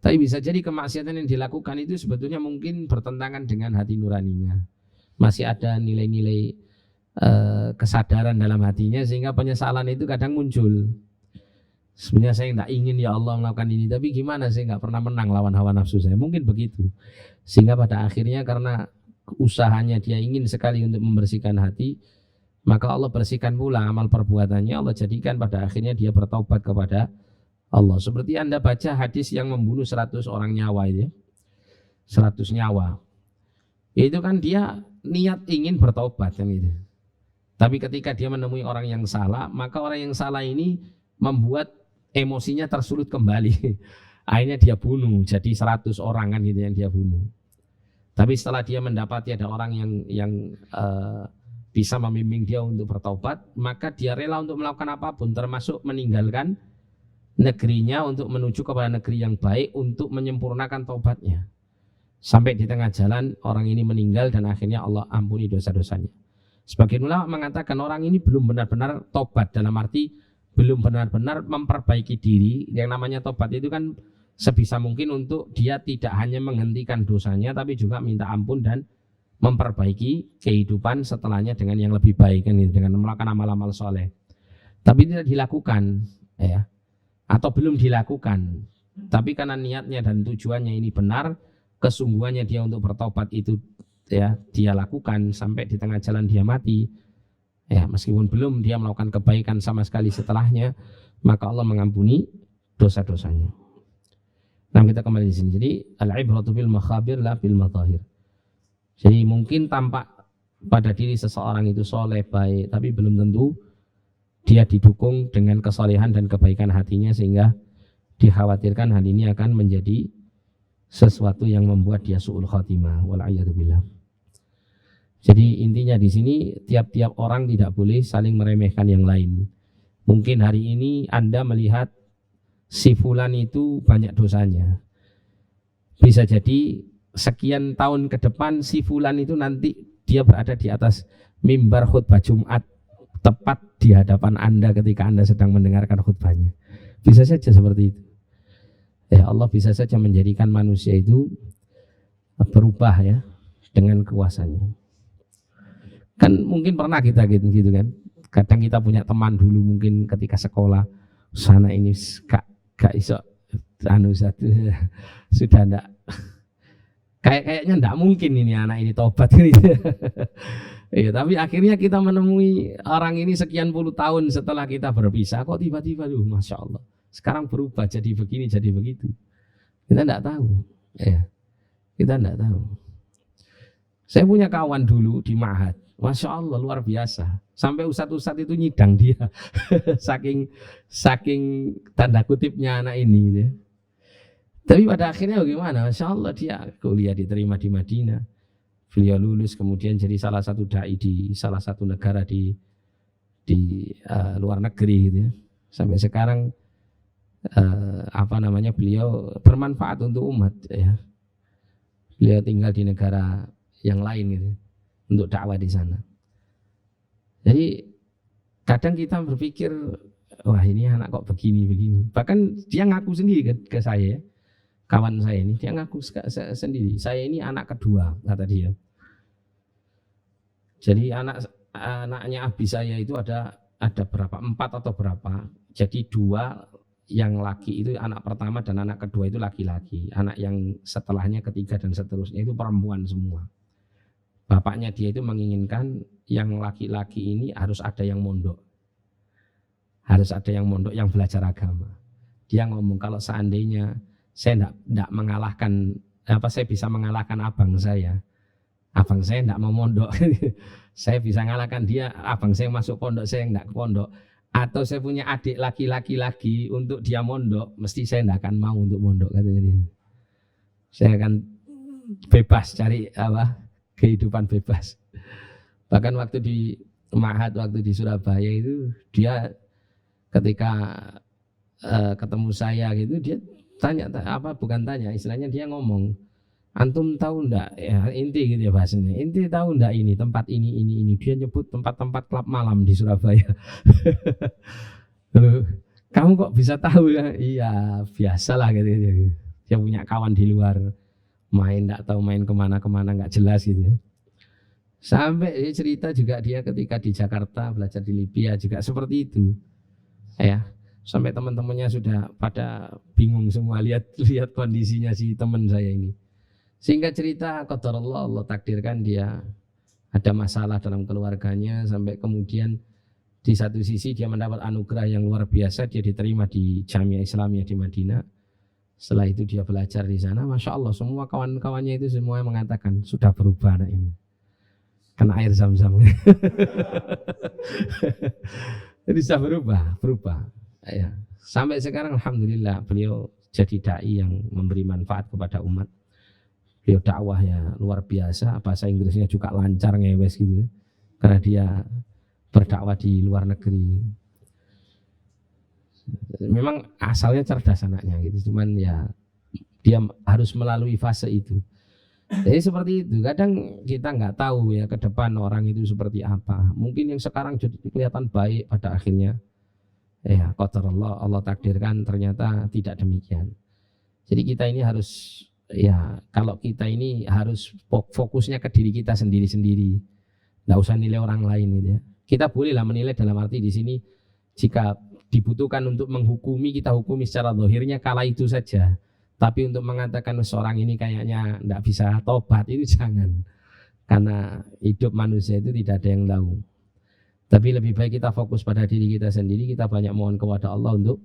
Tapi bisa jadi kemaksiatan yang dilakukan itu sebetulnya mungkin bertentangan dengan hati nuraninya. Masih ada nilai-nilai kesadaran dalam hatinya sehingga penyesalan itu kadang muncul. Sebenarnya saya tidak ingin ya Allah melakukan ini, tapi gimana saya nggak pernah menang lawan hawa nafsu saya. Mungkin begitu. Sehingga pada akhirnya karena usahanya dia ingin sekali untuk membersihkan hati, maka Allah bersihkan pula amal perbuatannya. Allah jadikan pada akhirnya dia bertaubat kepada Allah. Seperti Anda baca hadis yang membunuh 100 orang nyawa itu ya. 100 nyawa. Itu kan dia niat ingin bertaubat kan gitu. Tapi ketika dia menemui orang yang salah, maka orang yang salah ini membuat emosinya tersulut kembali. Akhirnya dia bunuh, jadi 100 orang kan gitu yang dia bunuh. Tapi setelah dia mendapati ada orang yang bisa membimbing dia untuk bertaubat, maka dia rela untuk melakukan apapun, termasuk meninggalkan negerinya untuk menuju kepada negeri yang baik untuk menyempurnakan taubatnya. Sampai di tengah jalan orang ini meninggal dan akhirnya Allah ampuni dosa-dosanya. Sebagian ulama mengatakan orang ini belum benar-benar taubat, dalam arti belum benar-benar memperbaiki diri. Yang namanya tobat itu kan sebisa mungkin untuk dia tidak hanya menghentikan dosanya, tapi juga minta ampun dan memperbaiki kehidupan setelahnya dengan yang lebih baik kan, dengan melakukan amal-amal soleh. Tapi tidak dilakukan, ya, atau belum dilakukan. Tapi karena niatnya dan tujuannya ini benar, kesungguhannya dia untuk bertobat itu ya dia lakukan sampai di tengah jalan dia mati. Ya, meskipun belum dia melakukan kebaikan sama sekali setelahnya, maka Allah mengampuni dosa-dosanya. Nah, kita kembali di sini. Jadi al-ibratu bil makhabir la bil madahir. Jadi mungkin tampak pada diri seseorang itu soleh baik, tapi belum tentu dia didukung dengan kesolehan dan kebaikan hatinya, sehingga dikhawatirkan hal ini akan menjadi sesuatu yang membuat dia su'ul khatimah. Wal'iyadzubillah. Jadi intinya di sini tiap-tiap orang tidak boleh saling meremehkan yang lain. Mungkin hari ini Anda melihat si fulan itu banyak dosanya. Bisa jadi sekian tahun ke depan si fulan itu nanti dia berada di atas mimbar khutbah Jumat tepat di hadapan Anda ketika Anda sedang mendengarkan khutbahnya. Bisa saja seperti itu. Ya, Allah bisa saja menjadikan manusia itu berubah ya dengan kuasanya. Kan mungkin pernah kita gitu kan. Kadang kita punya teman dulu mungkin ketika sekolah, sana ini gak iso anu satu sudah ndak kayaknya ndak mungkin ini anak ini tobat gitu. Ya, tapi akhirnya kita menemui orang ini sekian puluh tahun setelah kita berpisah, kok tiba-tiba Masya Allah sekarang berubah jadi begini jadi begitu. Kita ndak tahu. Ya, kita ndak tahu. Saya punya kawan dulu di Ma'had, Masya Allah luar biasa. Sampai ustadz-ustadz itu nyidang dia, saking tanda kutipnya anak ini. Ya. Tapi pada akhirnya bagaimana? Masya Allah dia kuliah diterima di Madinah. Beliau lulus kemudian jadi salah satu dai di salah satu negara di luar negeri gitu ya. Sampai sekarang beliau bermanfaat untuk umat ya. Beliau tinggal di negara yang lain gitu untuk dakwah di sana. Jadi kadang kita berpikir, wah ini anak kok begini. Bahkan dia ngaku sendiri ke saya ya. Kawan saya ini dia ngaku sendiri, saya ini anak kedua kata dia. Jadi anaknya abi saya itu ada berapa, 4 atau berapa. Jadi 2 yang laki itu anak pertama dan anak kedua itu laki-laki. Anak yang setelahnya ketiga dan seterusnya itu perempuan semua. Bapaknya dia itu menginginkan yang laki-laki ini harus ada yang mondok. Harus ada yang mondok yang belajar agama. Dia ngomong kalau seandainya saya tidak mengalahkan saya bisa mengalahkan abang saya tidak mau mondok. Saya bisa mengalahkan dia, abang saya masuk pondok, saya tidak ke pondok. Atau saya punya adik laki-laki lagi untuk dia mondok, mesti saya tidak akan mau untuk mondok katanya dia. Saya akan bebas cari kehidupan bebas. Bahkan waktu di Ma'had, waktu di Surabaya itu dia ketika ketemu saya gitu, dia tanya istilahnya dia ngomong, antum tahu ndak ya, inti gitu ya bahasanya, inti tahu ndak ini tempat ini, dia nyebut tempat-tempat klub malam di Surabaya. Lalu kamu kok bisa tahu ya? Iya biasalah gitu. Dia punya kawan di luar, main ndak tahu main kemana nggak jelas gitu ya. Sampai dia cerita juga dia ketika di Jakarta belajar di Libya juga seperti itu ya. Sampai teman-temannya sudah pada bingung semua lihat kondisinya si teman saya ini. Sehingga cerita qadarullah, Allah takdirkan dia ada masalah dalam keluarganya, sampai kemudian di satu sisi dia mendapat anugerah yang luar biasa, dia diterima di Jamiah Islamiyah di Madinah. Setelah itu dia belajar di sana, masya Allah semua kawan-kawannya itu semua mengatakan sudah berubah anak ini, kena air zam-zam. Jadi sudah berubah. Ya. Sampai sekarang alhamdulillah beliau jadi dai yang memberi manfaat kepada umat. Beliau dakwah ya luar biasa, bahasa Inggrisnya juga lancar ngewes gitu, karena dia berdakwah di luar negeri. Memang asalnya cerdas anaknya gitu, cuman ya dia harus melalui fase itu. Jadi seperti itu. Kadang kita nggak tahu ya ke depan orang itu seperti apa. Mungkin yang sekarang jadi kelihatan baik, pada akhirnya ya qadarullah, Allah takdirkan ternyata tidak demikian. Jadi kita ini harus, ya kalau kita ini harus fokusnya ke diri kita sendiri-sendiri, nggak usah nilai orang lain gitu ya. Kita bolehlah menilai dalam arti di sini, jika dibutuhkan untuk menghukumi, kita hukumi secara zahirnya kala itu saja. Tapi untuk mengatakan seorang ini kayaknya nggak bisa tobat, itu jangan. Karena hidup manusia itu tidak ada yang tahu. Tapi lebih baik kita fokus pada diri kita sendiri, kita banyak mohon kepada Allah untuk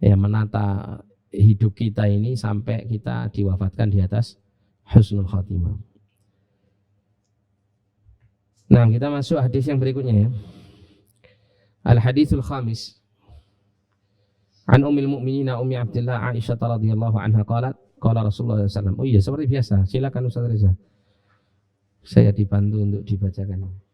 ya menata hidup kita ini sampai kita diwafatkan di atas husnul khatimah. Nah, kita masuk hadis yang berikutnya ya. Al-haditsul khamis. An Ummul Mukminin Ummi Abdillah Aisyah radhiyallahu anha qalat qala Rasulullah sallallahu alaihi wasallam. Oh iya, seperti biasa. Silakan Ustaz Reza. Saya dibantu untuk dibacakan.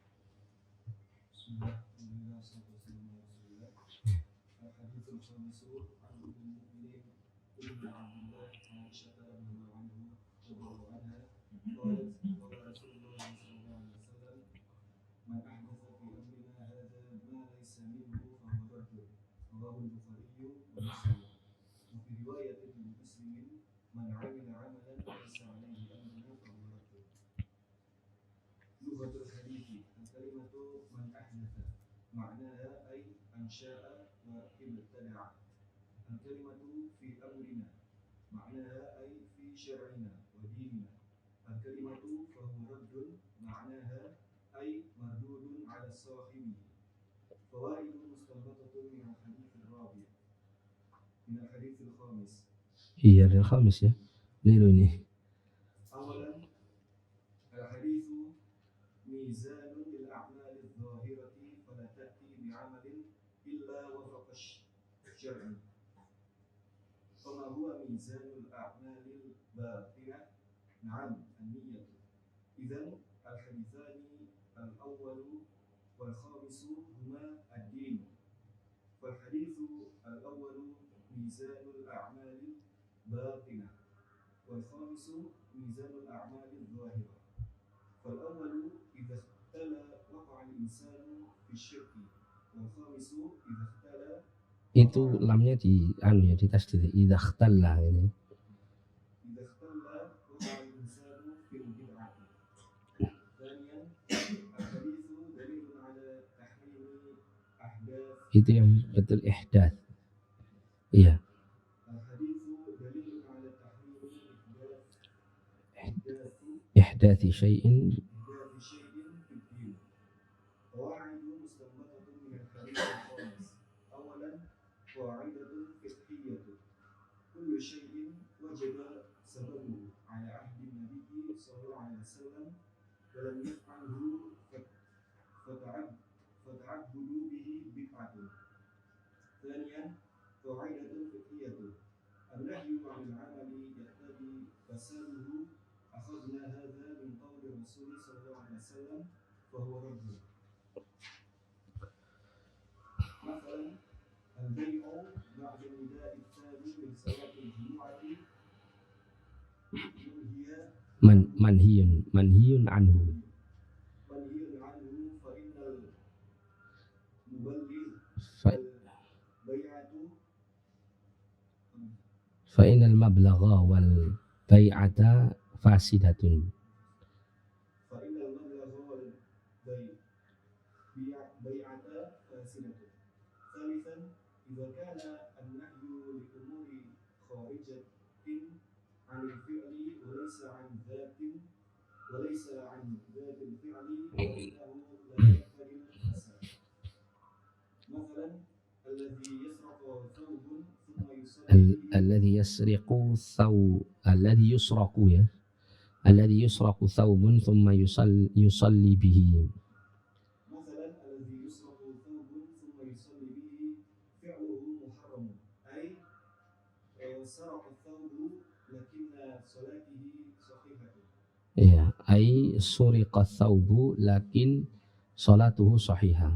معناها أي أنشأ وابتدع. الكلمة في أمرنا معناها أي في شرعنا وديننا. الكلمة فهو رد معناها أي مردود على صاحبه. فوائد مستنبطة من الحديث الرابع. من الحديث الخامس. Iya, yang khamis ya. Liru ini. أولا الحديث ميزان للأعمال الظاهرة فلا تأتي بعمل إلا وفق الشرع. فما هو ميزان الأعمال الباطنة؟ نعم النية. إذن الحديثان الأول والخامس هما الدين. فالحديث الأول ميزان الأعمال الباطنة والخامس ميزان الأعمال الظاهرة. فالأول إذا اختل وقع الإنسان في الشرك والخامس إذا اختل. Itu lamnya di di tasdid idza ikhtalla ini. إذا اختل وقع الإنسان في البدعة. ثانيا الحديث دليل على تحريم أحداث. Itu yang betul ihdath. Iya. الحديث دليل على تحريم Ihdathi syai'in. إحداث شيء في الدين. قواعد مستنبطة من الحديث الخامس. أولا قاعدة فقهية. كل شيء وجد سببه على عهد النبي صلى الله عليه وسلم ولم يفعله فتعبدوا به بدعة. ثانيا قاعدة فقهية. النهي عن العمل يقتضي فساده. أخذنا هذا من قول الرسول صلى الله عليه وسلم فهو رد. مثلا البيع بعد النداء الثاني من صلاة الجمعة manhiyun anhu. منهي عنه فإن المبلغ البيعة Fa innal mablagha wal bai'ata fasidatun. فإن المبلغ والبيعة فاسدة. ثالثا إذا كان النهي لأمور خارجة عن الفعل وليس عن ذات الفعل فإنه لا يقتضي الفساد. مثلا الذي يسرق ثوب ثم الذي يسرق ثوب ثم يصلي به. مثلا الذي يسرق ثوب ثم يصلي به فعله محرم، أي سرق الثوب لكن صلاته صحيحة. Ya, ai suriqa thawbu lakin salatuhu sahihah.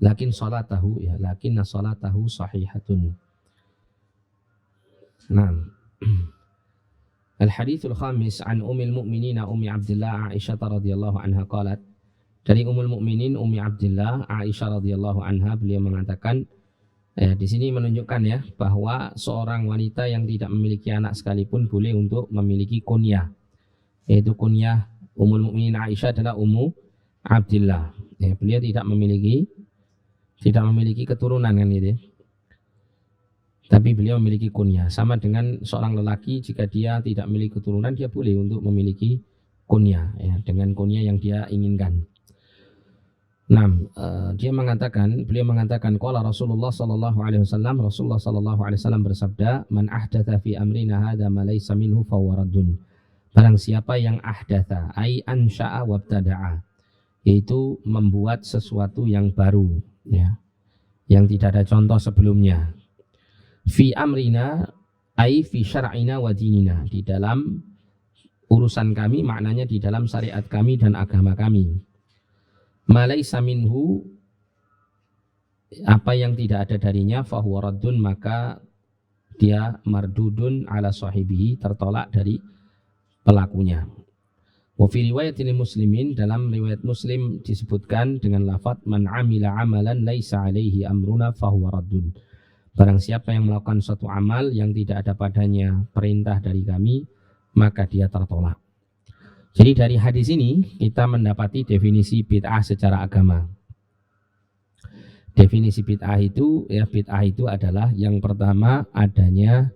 Lakin salatahu sahihatun. Naam. Al-hadithul khamis an ummil mu'minin Ummi Abdillah Aisyah radhiyallahu anha qalat. Dari Ummul Mukminin Ummi Abdillah Aisyah radhiyallahu anha, beliau mengatakan, di sini menunjukkan ya bahwa seorang wanita yang tidak memiliki anak sekalipun boleh untuk memiliki kunyah. Yaitu kunyah Ummul Mukminin Aisyah adalah Ummu Abdillah. Ya, beliau tidak memiliki keturunan kan gitu. Tapi beliau memiliki kunyah. Sama dengan seorang lelaki, jika dia tidak memiliki keturunan, dia boleh untuk memiliki kunyah ya, dengan kunyah yang dia inginkan. Nah, beliau mengatakan qala Rasulullah sallallahu alaihi wasallam, Rasulullah sallallahu alaihi wasallam bersabda, man ahdatsa fi amrina hadza ma laysa minhu fa huwa raddun. Barang siapa yang ahdatsa ai ansha'a wabtada'a, yaitu membuat sesuatu yang baru ya, yang tidak ada contoh sebelumnya. Fi amrina ai fi syar'ina wa dinina, di dalam urusan kami, maknanya di dalam syariat kami dan agama kami. Malaisa minhu, apa yang tidak ada darinya, fahuwa raddun, maka dia mardudun ala sahibihi, tertolak dari pelakunya. Wa fi riwayatil muslimin, dalam riwayat Muslim disebutkan dengan lafaz man amila amalan laisa alaihi amruna fahuwa raddun. Barang siapa yang melakukan suatu amal yang tidak ada padanya perintah dari kami, maka dia tertolak. Jadi dari hadis ini kita mendapati definisi bid'ah secara agama. Definisi bid'ah itu adalah yang pertama adanya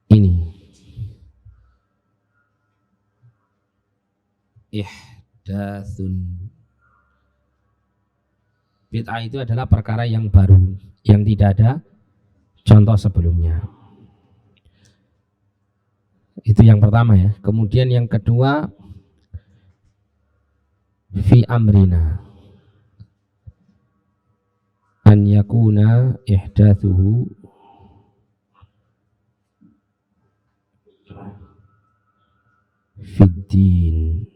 ini. Ihdatsun. Bid'ah itu adalah perkara yang baru, yang tidak ada contoh sebelumnya. Itu yang pertama ya. Kemudian yang kedua, fi amrina an yakuna ihdatsuhu fid din.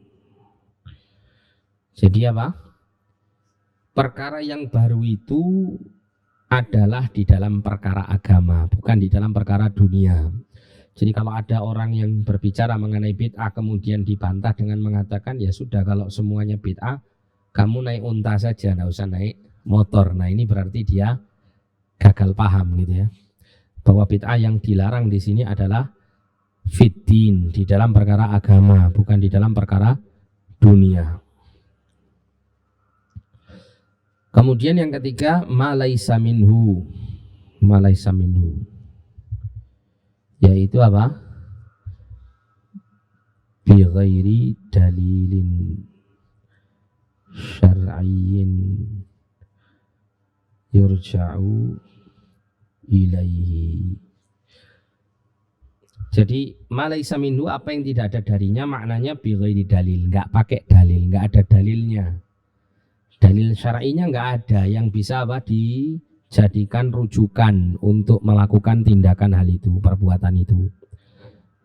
Jadi apa? Perkara yang baru itu adalah di dalam perkara agama, bukan di dalam perkara dunia. Jadi kalau ada orang yang berbicara mengenai bid'ah kemudian dibantah dengan mengatakan ya sudah, kalau semuanya bid'ah kamu naik unta saja, nggak usah naik motor. Nah ini berarti dia gagal paham gitu ya, bahwa bid'ah yang dilarang di sini adalah fiddin, di dalam perkara agama, bukan di dalam perkara dunia. Kemudian yang ketiga, malaisa minhu, yaitu apa? Bi ghairi dalilin syar'iyyin yurja'u ilaihi. Jadi malaisa minhu, apa yang tidak ada darinya, maknanya bi ghairi dalil, enggak pakai dalil, enggak ada dalilnya. Dalil syar'inya enggak ada yang bisa apa dijadikan rujukan untuk melakukan tindakan hal itu, perbuatan itu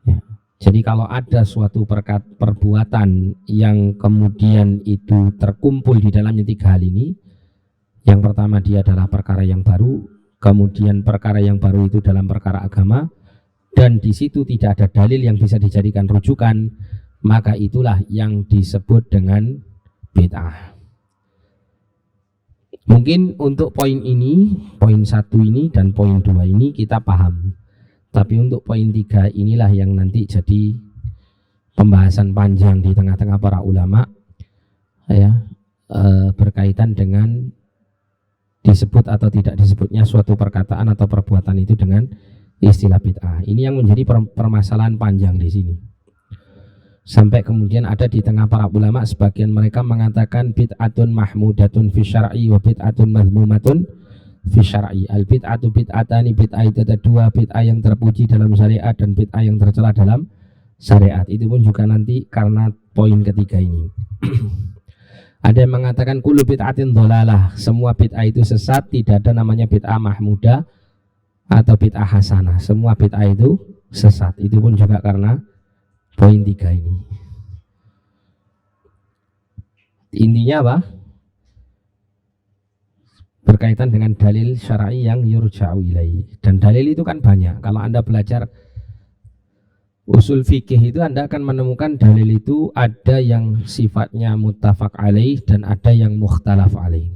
ya. Jadi kalau ada suatu perbuatan yang kemudian itu terkumpul di dalamnya tiga hal ini, yang pertama dia adalah perkara yang baru, kemudian perkara yang baru itu dalam perkara agama, dan di situ tidak ada dalil yang bisa dijadikan rujukan, maka itulah yang disebut dengan bid'ah. Mungkin untuk poin ini, poin 1 ini dan poin 2 ini kita paham. Tapi untuk poin 3 inilah yang nanti jadi pembahasan panjang di tengah-tengah para ulama ya, berkaitan dengan disebut atau tidak disebutnya suatu perkataan atau perbuatan itu dengan istilah bid'ah. Ini yang menjadi permasalahan panjang di sini. Sampai kemudian ada di tengah para ulama sebagian mereka mengatakan bid'atun mahmudatun fi syar'i wa bid'atun madhmumatun fi syar'i. Al bid'atu bid'atani, bid'ah itu ada dua, bid'ah yang terpuji dalam syariat dan bid'ah yang tercela dalam syariat. Itu pun juga nanti karena poin ketiga ini. Ada yang mengatakan kullu bid'atin dhalalah, semua bid'ah itu sesat, tidak ada namanya bid'ah mahmudah atau bid'ah hasanah. Semua bid'ah itu sesat. Itu pun juga karena poin 3 ini. Intinya apa? Berkaitan dengan dalil syar'i yang yurja'u ilaih. Dan dalil itu kan banyak. Kalau Anda belajar usul fikih itu Anda akan menemukan dalil itu ada yang sifatnya muttafaq alaih dan ada yang mukhtalaf alaih.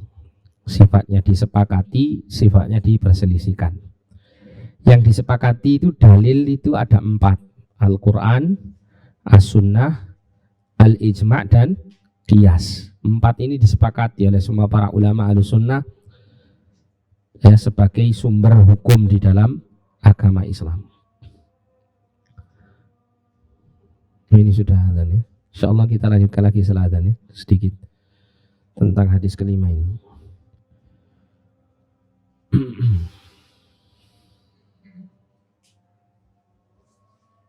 Sifatnya disepakati, sifatnya diperselisihkan. Yang disepakati itu dalil itu ada 4. Al-Quran, As-Sunnah, Al-Ijma' dan Qiyas. 4 ini disepakati oleh semua para ulama Ahlussunnah ya, sebagai sumber hukum di dalam agama Islam. Ini sudah adzan ya. Insyaallah kita lanjutkan lagi setelah adzan ya, sedikit tentang hadis kelima ini.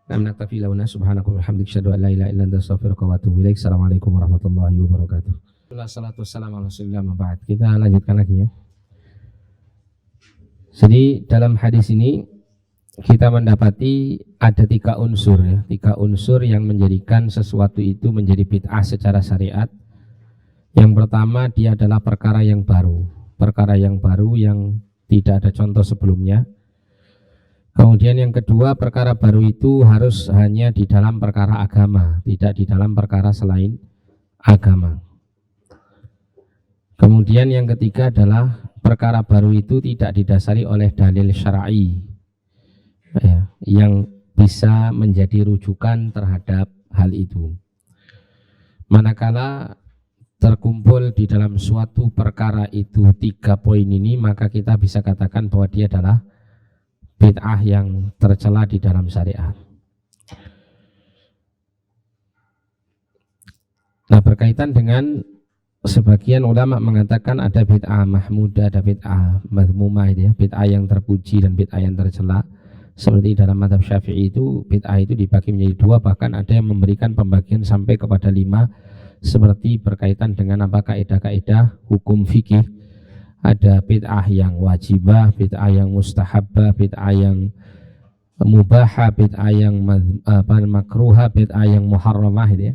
Naktafi launa subhanakum wa bihamdika asyhadu an la ilaha illa anta astaghfiruka wa atubu ilaik. Assalamualaikum warahmatullahi wabarakatuh. Wassalatu wassalamu ala rasulillah ma ba'd. Kita lanjutkan lagi ya. Jadi dalam hadis ini kita mendapati ada 3 unsur ya, 3 unsur yang menjadikan sesuatu itu menjadi bid'ah secara syariat. Yang pertama, dia adalah perkara yang baru yang tidak ada contoh sebelumnya. Kemudian yang kedua, perkara baru itu harus hanya di dalam perkara agama, tidak di dalam perkara selain agama. Kemudian yang ketiga adalah perkara baru itu tidak didasari oleh dalil syar'i ya, yang bisa menjadi rujukan terhadap hal itu. Manakala terkumpul di dalam suatu perkara itu 3 poin ini, maka kita bisa katakan bahwa dia adalah bid'ah yang tercela di dalam syariat. Nah, berkaitan dengan sebagian ulama mengatakan ada bid'ah mahmudah, ada bid'ah madhmumah itu ya, bid'ah yang terpuji dan bid'ah yang tercela. Seperti dalam mazhab Syafi'i itu bid'ah itu dibagi menjadi 2, bahkan ada yang memberikan pembagian sampai kepada 5, seperti berkaitan dengan apa kaidah-kaidah hukum fikih. Ada bid'ah yang wajibah, bid'ah yang mustahabbah, bid'ah yang mubahah, bid'ah yang makruhah, bid'ah yang muharramah gitu ya.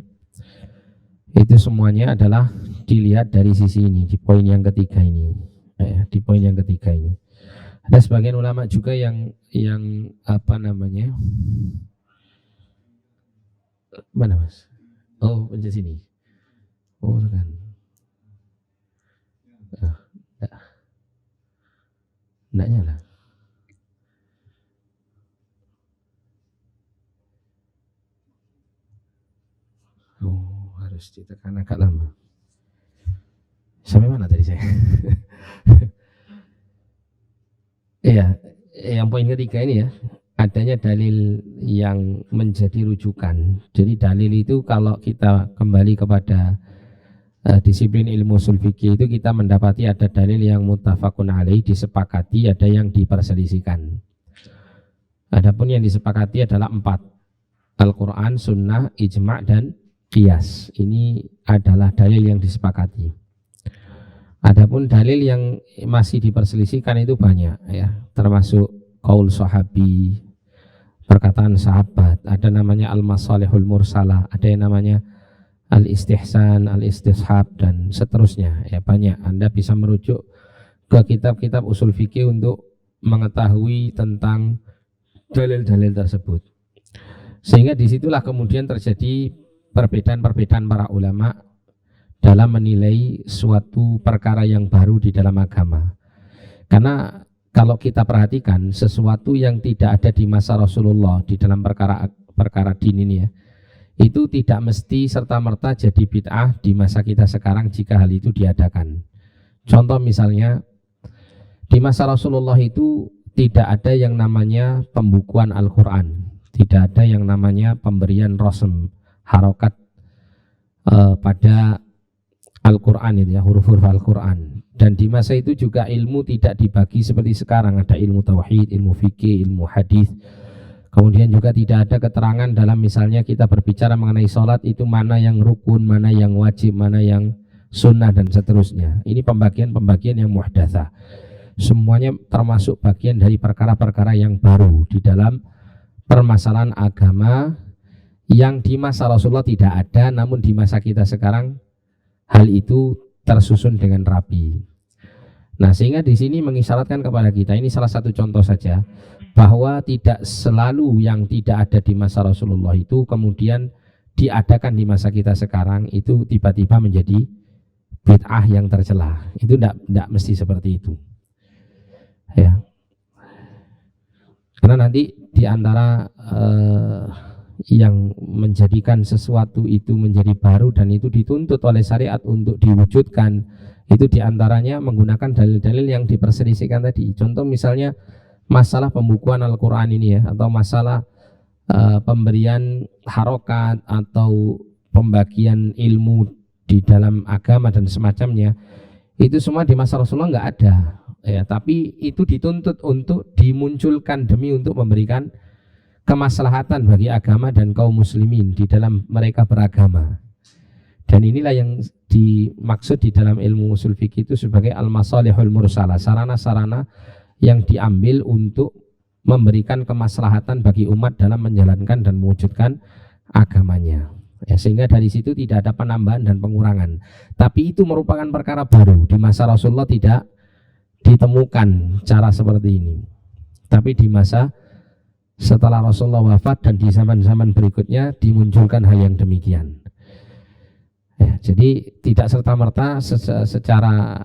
Itu semuanya adalah dilihat dari sisi ini, di poin yang ketiga ini. Di poin yang ketiga ini. Ada sebagian ulama juga yang apa namanya? Mana Mas? Oh, di sini. Oh, kan. Enggak nyala. Oh, harus ditekan agak lama. Sampai mana tadi saya? Iya, yang poin ketiga ini ya, adanya dalil yang menjadi rujukan. Jadi dalil itu kalau kita kembali kepada disiplin ilmu ushul fikih itu kita mendapati ada dalil yang muttafaqun alaih, disepakati, ada yang diperselisihkan. Adapun yang disepakati adalah 4. Al-Quran, Sunnah, Ijma' dan Qiyas. Ini adalah dalil yang disepakati. Adapun dalil yang masih diperselisihkan itu banyak ya, termasuk qaul sahabi, perkataan sahabat, ada namanya al-masalihul mursalah, ada yang namanya al-istihsan, al-istishab dan seterusnya ya, banyak. Anda bisa merujuk ke kitab-kitab usul fikih untuk mengetahui tentang dalil-dalil tersebut. Sehingga disitulah kemudian terjadi perbedaan-perbedaan para ulama dalam menilai suatu perkara yang baru di dalam agama. Karena kalau kita perhatikan sesuatu yang tidak ada di masa Rasulullah di dalam perkara din ini ya, itu tidak mesti serta-merta jadi bid'ah di masa kita sekarang jika hal itu diadakan. Contoh misalnya Di masa Rasulullah itu tidak ada yang namanya pembukuan Al-Quran, tidak ada yang namanya pemberian rosem, harokat pada Al-Quran itu ya, huruf-huruf Al-Quran. Dan di masa itu juga ilmu tidak dibagi seperti sekarang, ada ilmu tauhid, ilmu fikih, ilmu hadis. Kemudian juga tidak ada keterangan dalam misalnya kita berbicara mengenai sholat itu mana yang rukun, mana yang wajib, mana yang sunnah dan seterusnya. Ini pembagian-pembagian yang muhdatsah. Semuanya termasuk bagian dari perkara-perkara yang baru di dalam permasalahan agama yang di masa Rasulullah tidak ada, namun di masa kita sekarang hal itu tersusun dengan rapi. Nah, sehingga di sini mengisyaratkan kepada kita, ini salah satu contoh saja, bahwa tidak selalu yang tidak ada di masa Rasulullah itu kemudian diadakan di masa kita sekarang itu tiba-tiba menjadi bid'ah yang tercela. Itu tidak mesti seperti itu. Ya. Karena nanti di antara yang menjadikan sesuatu itu menjadi baru dan itu dituntut oleh syariat untuk diwujudkan, itu diantaranya menggunakan dalil-dalil yang diperselisihkan tadi. Contoh misalnya masalah pembukuan Al-Quran ini ya, atau masalah pemberian harokat atau pembagian ilmu di dalam agama dan semacamnya, itu semua di masa Rasulullah nggak ada ya, tapi itu dituntut untuk dimunculkan demi untuk memberikan kemaslahatan bagi agama dan kaum muslimin di dalam mereka beragama. Dan inilah yang dimaksud di dalam ilmu usul fikih itu sebagai al-masalihul mursalah, sarana-sarana yang diambil untuk memberikan kemaslahatan bagi umat dalam menjalankan dan mewujudkan agamanya. Ya, sehingga dari situ tidak ada penambahan dan pengurangan. Tapi itu merupakan perkara baru. Di masa Rasulullah tidak ditemukan cara seperti ini. Tapi di masa setelah Rasulullah wafat dan di zaman-zaman berikutnya dimunculkan hal yang demikian. Ya, jadi tidak serta-merta secara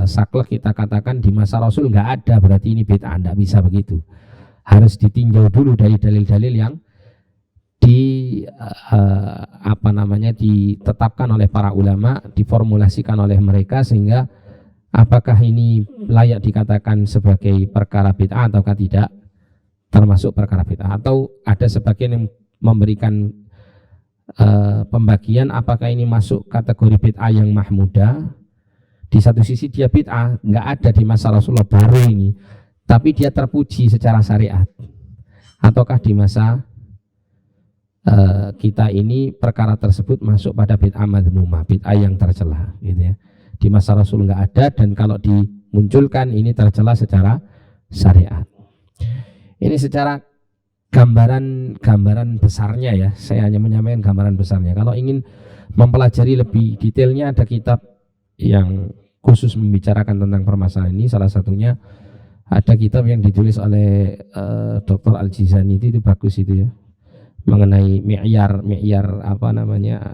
saklek kita katakan di masa Rasul nggak ada berarti ini bid'ah, nggak bisa begitu. Harus ditinjau dulu dari dalil-dalil yang ditetapkan oleh para ulama, diformulasikan oleh mereka, sehingga apakah ini layak dikatakan sebagai perkara bid'ah ataukah tidak termasuk perkara bid'ah, atau ada sebagian yang memberikan pembagian apakah ini masuk kategori bid'ah yang mahmudah. Di satu sisi dia bid'ah, nggak ada di masa Rasulullah, baru ini, tapi dia terpuji secara syariat. Ataukah di masa kita ini perkara tersebut masuk pada bid'ah madhmumah, bid'ah yang tercela gitu ya. Di masa Rasul nggak ada, dan kalau dimunculkan ini tercela secara syariat. Ini secara gambaran besarnya ya, saya hanya menyampaikan gambaran besarnya. Kalau ingin mempelajari lebih detailnya, ada kitab yang khusus membicarakan tentang permasalahan ini. Salah satunya ada kitab yang ditulis oleh Dr. Al-Jizani, itu bagus itu ya, mengenai mi'yar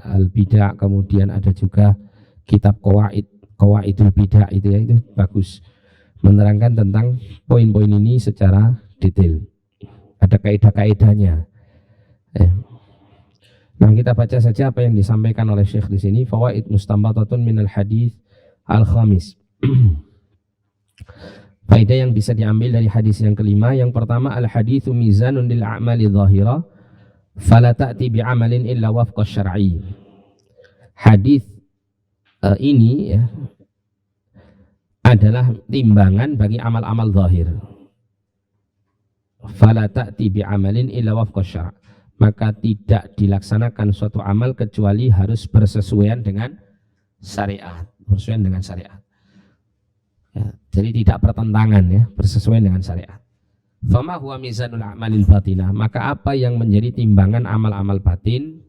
al-bidah. Kemudian ada juga kitab qawaidul bidah itu ya, itu bagus, menerangkan tentang poin-poin ini secara detail. Ada kaidah-kaidahnya. Nah, kita baca saja apa yang disampaikan oleh Syekh di sini. Fawaid mustanbatatun minal hadis al-khamis. Faedah yang bisa diambil dari hadis yang kelima. Yang pertama, al-haditsu mizanun lil a'mali dhahira fala ta'ti bi'amalin illa wafqa syar'i. Hadis ini ya adalah timbangan bagi amal-amal zahir. Fala ta'ti bi'amalin illa wafqa syara', maka tidak dilaksanakan suatu amal kecuali harus bersesuaian dengan syariat, bersesuaian dengan syariat ya, jadi tidak pertentangan ya, bersesuaian dengan syariat. Fama huwa mizanul a'malil batinah, maka apa yang menjadi timbangan amal-amal batin?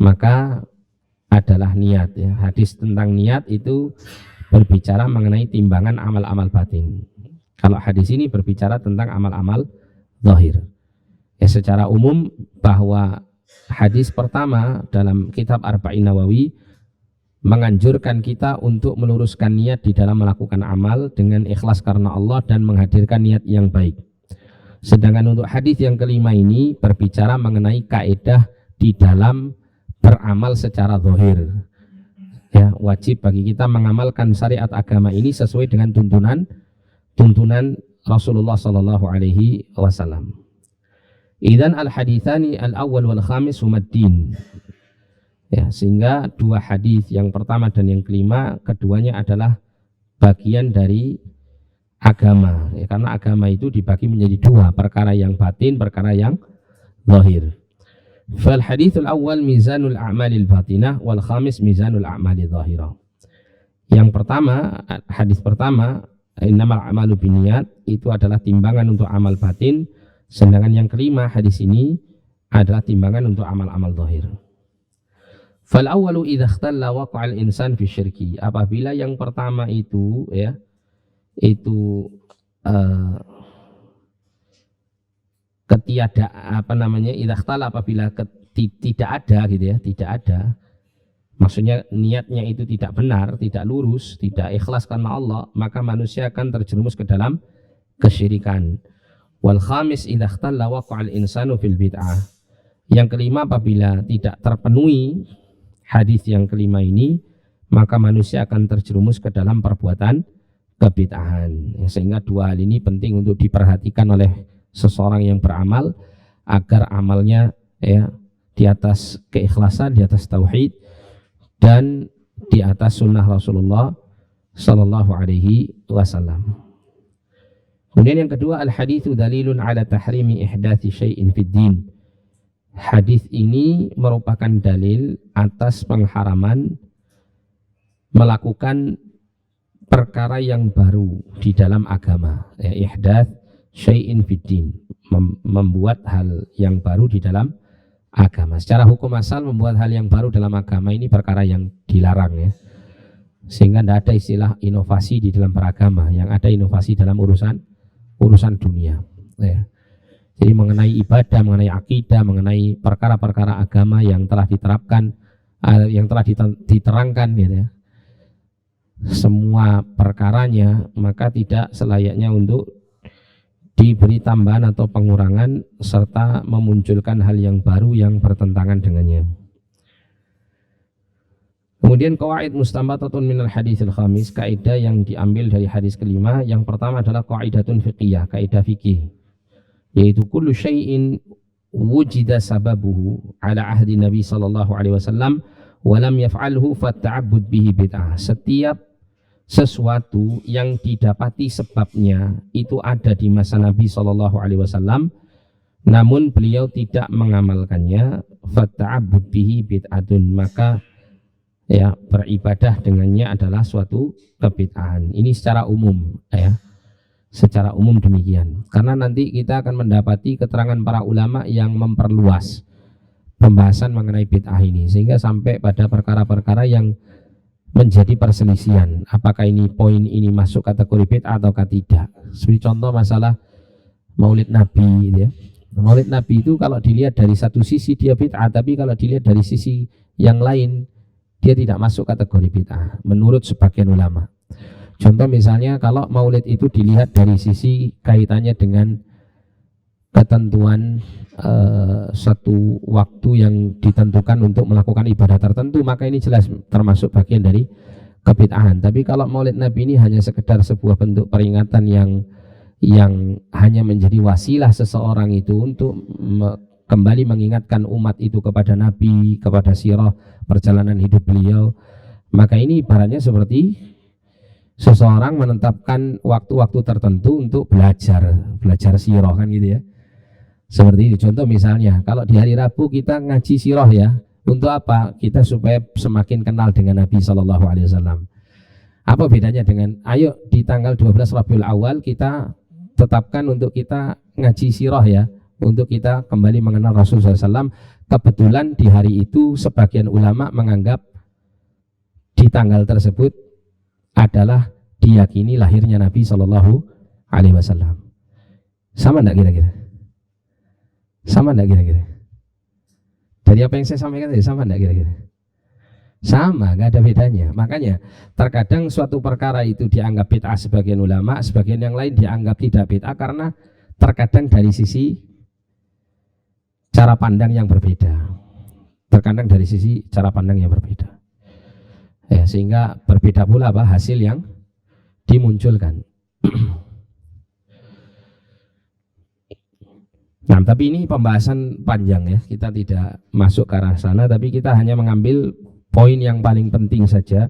Maka adalah niat ya. Hadis tentang niat itu berbicara mengenai timbangan amal-amal batin. Kalau hadis ini berbicara tentang amal-amal zahir. Ya, secara umum bahwa hadis pertama dalam kitab Arba'in Nawawi menganjurkan kita untuk meluruskan niat di dalam melakukan amal dengan ikhlas karena Allah dan menghadirkan niat yang baik. Sedangkan untuk hadis yang kelima ini berbicara mengenai kaidah di dalam beramal secara zahir. Ya, wajib bagi kita mengamalkan syariat agama ini sesuai dengan tuntunan Rasulullah sallallahu alaihi wasallam. Idzan al-haditsani al-awwal wal khamis huma ad-din. Ya, sehingga dua hadis yang pertama dan yang kelima keduanya adalah bagian dari agama. Ya, karena agama itu dibagi menjadi dua, perkara yang batin, perkara yang zahir. Fal hadithul awal mizanul a'malil batinah wal khamis mizanul a'malil zahirah. Yang pertama, hadis pertama, innamal a'malu binniyat, itu adalah timbangan untuk amal batin, sedangkan yang kelima hadis ini adalah timbangan untuk amal-amal zahir. Fal awwalu idza ikhtalla waqa'al insan fi syirki. Apabila yang pertama itu ya itu ketiada idza ikhtalla, apabila tidak ada gitu ya, tidak ada. Maksudnya niatnya itu tidak benar, tidak lurus, tidak ikhlas karena Allah, maka manusia akan terjerumus ke dalam kesyirikan. Wal khamis idza ikhtalla waqa'al insanu fil bid'ah. Yang kelima, apabila tidak terpenuhi hadis yang kelima ini, maka manusia akan terjerumus ke dalam perbuatan kebid'ahan. Sehingga dua hal ini penting untuk diperhatikan oleh seseorang yang beramal, agar amalnya ya di atas keikhlasan, di atas tauhid, dan di atas sunnah Rasulullah sallallahu alaihi wasallam. Kemudian yang kedua, al-haditsu dalilun ala tahrimi ihdathi syai'in fid din. Hadis ini merupakan dalil atas pengharaman melakukan perkara yang baru di dalam agama. Ya, ihdath syai'in fid din, membuat hal yang baru di dalam agama. Secara hukum asal, membuat hal yang baru dalam agama ini perkara yang dilarang ya. Sehingga tidak ada istilah inovasi di dalam beragama, yang ada inovasi dalam urusan dunia ya. Jadi mengenai ibadah, mengenai akidah, mengenai perkara-perkara agama yang telah diterapkan, yang telah diterangkan gitu ya, semua perkaranya, maka tidak selayaknya untuk diberi tambahan atau pengurangan serta memunculkan hal yang baru yang bertentangan dengannya. Kemudian qawaid mustanbatatun minal haditsil khamis, kaidah yang diambil dari hadis kelima. Yang pertama adalah qaidatun fiqhiyah, kaidah fikih, yaitu kullu syai'in wujida sababuhu ala ahdi Nabi sallallahu alaihi wasallam wa lam yaf'alhu fatta'abbud bihi bid'ah. Setiap sesuatu yang didapati sebabnya itu ada di masa Nabi sallallahu alaihi wasallam, namun beliau tidak mengamalkannya, fatta'abbud bihi bid'atun, maka ya beribadah dengannya adalah suatu kebid'ahan. Ini secara umum ya. Secara umum demikian. Karena nanti kita akan mendapati keterangan para ulama yang memperluas pembahasan mengenai bid'ah ini, sehingga sampai pada perkara-perkara yang menjadi perselisihan. Apakah ini poin ini masuk kategori bid'ah ataukah tidak? Seperti contoh masalah Maulid Nabi gitu ya. Maulid Nabi itu kalau dilihat dari satu sisi dia bid'ah, tapi kalau dilihat dari sisi yang lain dia tidak masuk kategori bid'ah menurut sebagian ulama. Contoh misalnya kalau maulid itu dilihat dari sisi kaitannya dengan ketentuan satu waktu yang ditentukan untuk melakukan ibadah tertentu, maka ini jelas termasuk bagian dari kebid'ahan. Tapi kalau maulid Nabi ini hanya sekedar sebuah bentuk peringatan yang hanya menjadi wasilah seseorang itu untuk kembali mengingatkan umat itu kepada Nabi, kepada sirah perjalanan hidup beliau, maka ini ibaratnya seperti seseorang menetapkan waktu-waktu tertentu untuk belajar sirah kan gitu ya. Seperti itu. Contoh misalnya kalau di hari Rabu kita ngaji sirah ya, untuk apa? Kita supaya semakin kenal dengan Nabi Shallallahu Alaihi Wasallam. Apa bedanya dengan ayo di tanggal 12 Rabiul Awal kita tetapkan untuk kita ngaji sirah ya, untuk kita kembali mengenal Rasulullah SAW. Kebetulan di hari itu sebagian ulama menganggap di tanggal tersebut adalah diyakini lahirnya Nabi Shallallahu Alaihi Wasallam. Sama enggak kira-kira? Sama enggak kira-kira? Dari apa yang saya sampaikan tadi, sama enggak kira-kira? Sama, enggak ada bedanya. Makanya terkadang suatu perkara itu dianggap bid'ah sebagian ulama, sebagian yang lain dianggap tidak bid'ah karena terkadang dari sisi cara pandang yang berbeda. Terkadang dari sisi cara pandang yang berbeda. Ya, sehingga berbeda pula hasil yang dimunculkan. Nah, tapi ini pembahasan panjang ya, kita tidak masuk ke arah sana, tapi kita hanya mengambil poin yang paling penting saja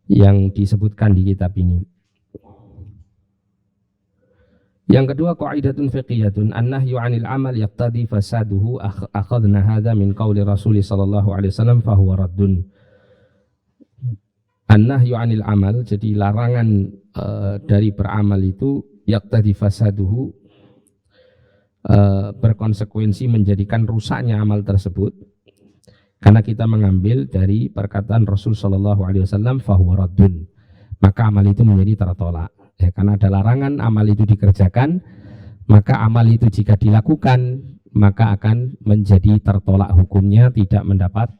yang disebutkan di kitab ini. Yang kedua, qaidatun fiqhiyatun an-nahyu 'anil amal yaqtadi fasaduhu akhadna hadza min qauli Rasul sallallahu alaihi wasallam fa huwa raddun. An-nahyu 'anil amal, jadi larangan dari beramal itu yaqtadi fasaduhu, berkonsekuensi menjadikan rusaknya amal tersebut, karena kita mengambil dari perkataan Rasul sallallahu alaihi wasallam fa huwa raddun, maka amal itu menjadi tertolak. Ya, karena ada larangan amal itu dikerjakan, maka amal itu jika dilakukan maka akan menjadi tertolak hukumnya, tidak mendapat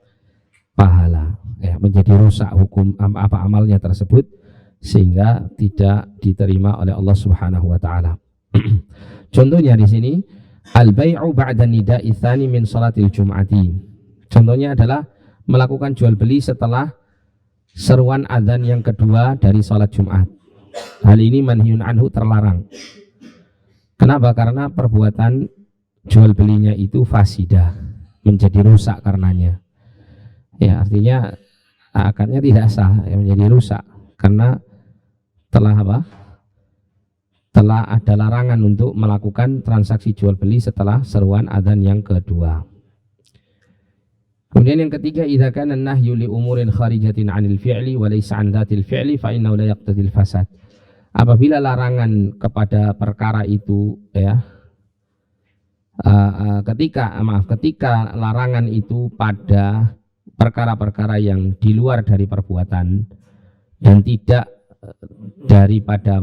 pahala, ya, menjadi rusak hukum amalnya tersebut, sehingga tidak diterima oleh Allah Subhanahu wa taala. Contohnya di sini al-bai'u ba'da nida'i tsani min salatil jum'ati. Contohnya adalah melakukan jual beli setelah seruan adzan yang kedua dari salat Jumat. Hal ini manhiyun anhu, terlarang. Kenapa? Karena perbuatan jual belinya itu fasidah, menjadi rusak karenanya. Ya, artinya akadnya tidak sah, ya, menjadi rusak karena telah apa? Telah ada larangan untuk melakukan transaksi jual beli setelah seruan adzan yang kedua. Kemudian yang ketiga, idza kana an-nahyu li umurin kharijatin 'anil fi'li wa laysa 'an dzatil fi'li fa innahu la yaqtadil fasad. Apabila larangan kepada perkara itu, ya, ketika larangan itu pada perkara-perkara yang di luar dari perbuatan dan tidak daripada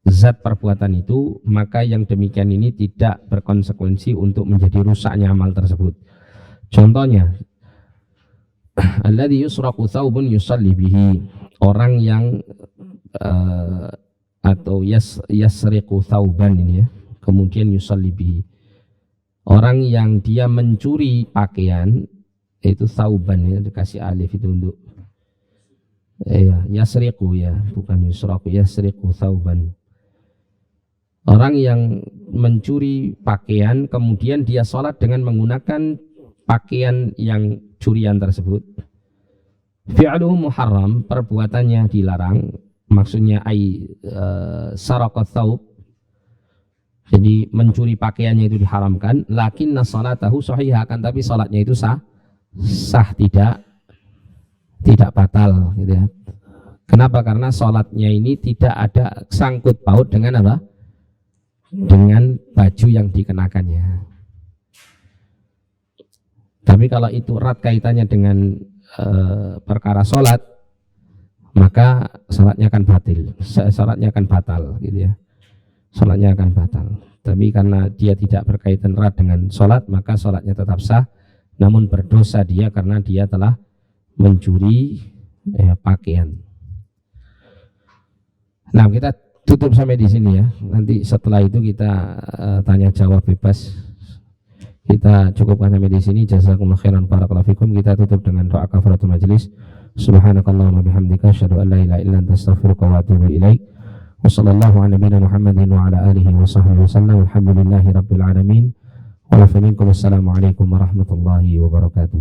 zat perbuatan itu, maka yang demikian ini tidak berkonsekuensi untuk menjadi rusaknya amal tersebut. Contohnya, alladzi yusraqu thawbun yusalli bihi, orang yang atau yasriqu thawban ini ya, kemudian yusalli bihi, orang yang dia mencuri pakaian, itu thawban ya, dikasih alif itu untuk yasriqu ya, bukan yusraqu, yasriqu thawban. Orang yang mencuri pakaian kemudian dia sholat dengan menggunakan pakaian yang curian tersebut, fi'luhu muharram, perbuatannya dilarang, maksudnya saraqat thawb, jadi mencuri pakaiannya itu diharamkan, lakinna salatahu sahihah, akan tapi salatnya itu sah tidak batal gitu ya. Kenapa? Karena salatnya ini tidak ada sangkut paut dengan apa? Dengan baju yang dikenakannya. Tapi kalau itu erat kaitannya dengan perkara sholat, maka sholatnya akan batal gitu ya. Sholatnya akan batal. Tapi karena dia tidak berkaitan erat dengan sholat, maka sholatnya tetap sah, namun berdosa dia karena dia telah mencuri pakaian. Nah, kita tutup sampai di sini ya. Nanti setelah itu kita tanya jawab bebas. Kita cukupkan sampai di sini. Jazakumullahu khairan, barakallahu fikum. Kita tutup dengan doa kafaratul majelis. Subhanakallahumma bihamdika asyhadu an la ilaha illa anta astaghfiruka wa atubu ilaik. Wa sallallahu ala nabiyyina Muhammadin wa ala alihi wa sahbihi wasallam. Alhamdulillahi rabbil alamin. Wa lafa minkum. Assalamualaikum warahmatullahi wabarakatuh.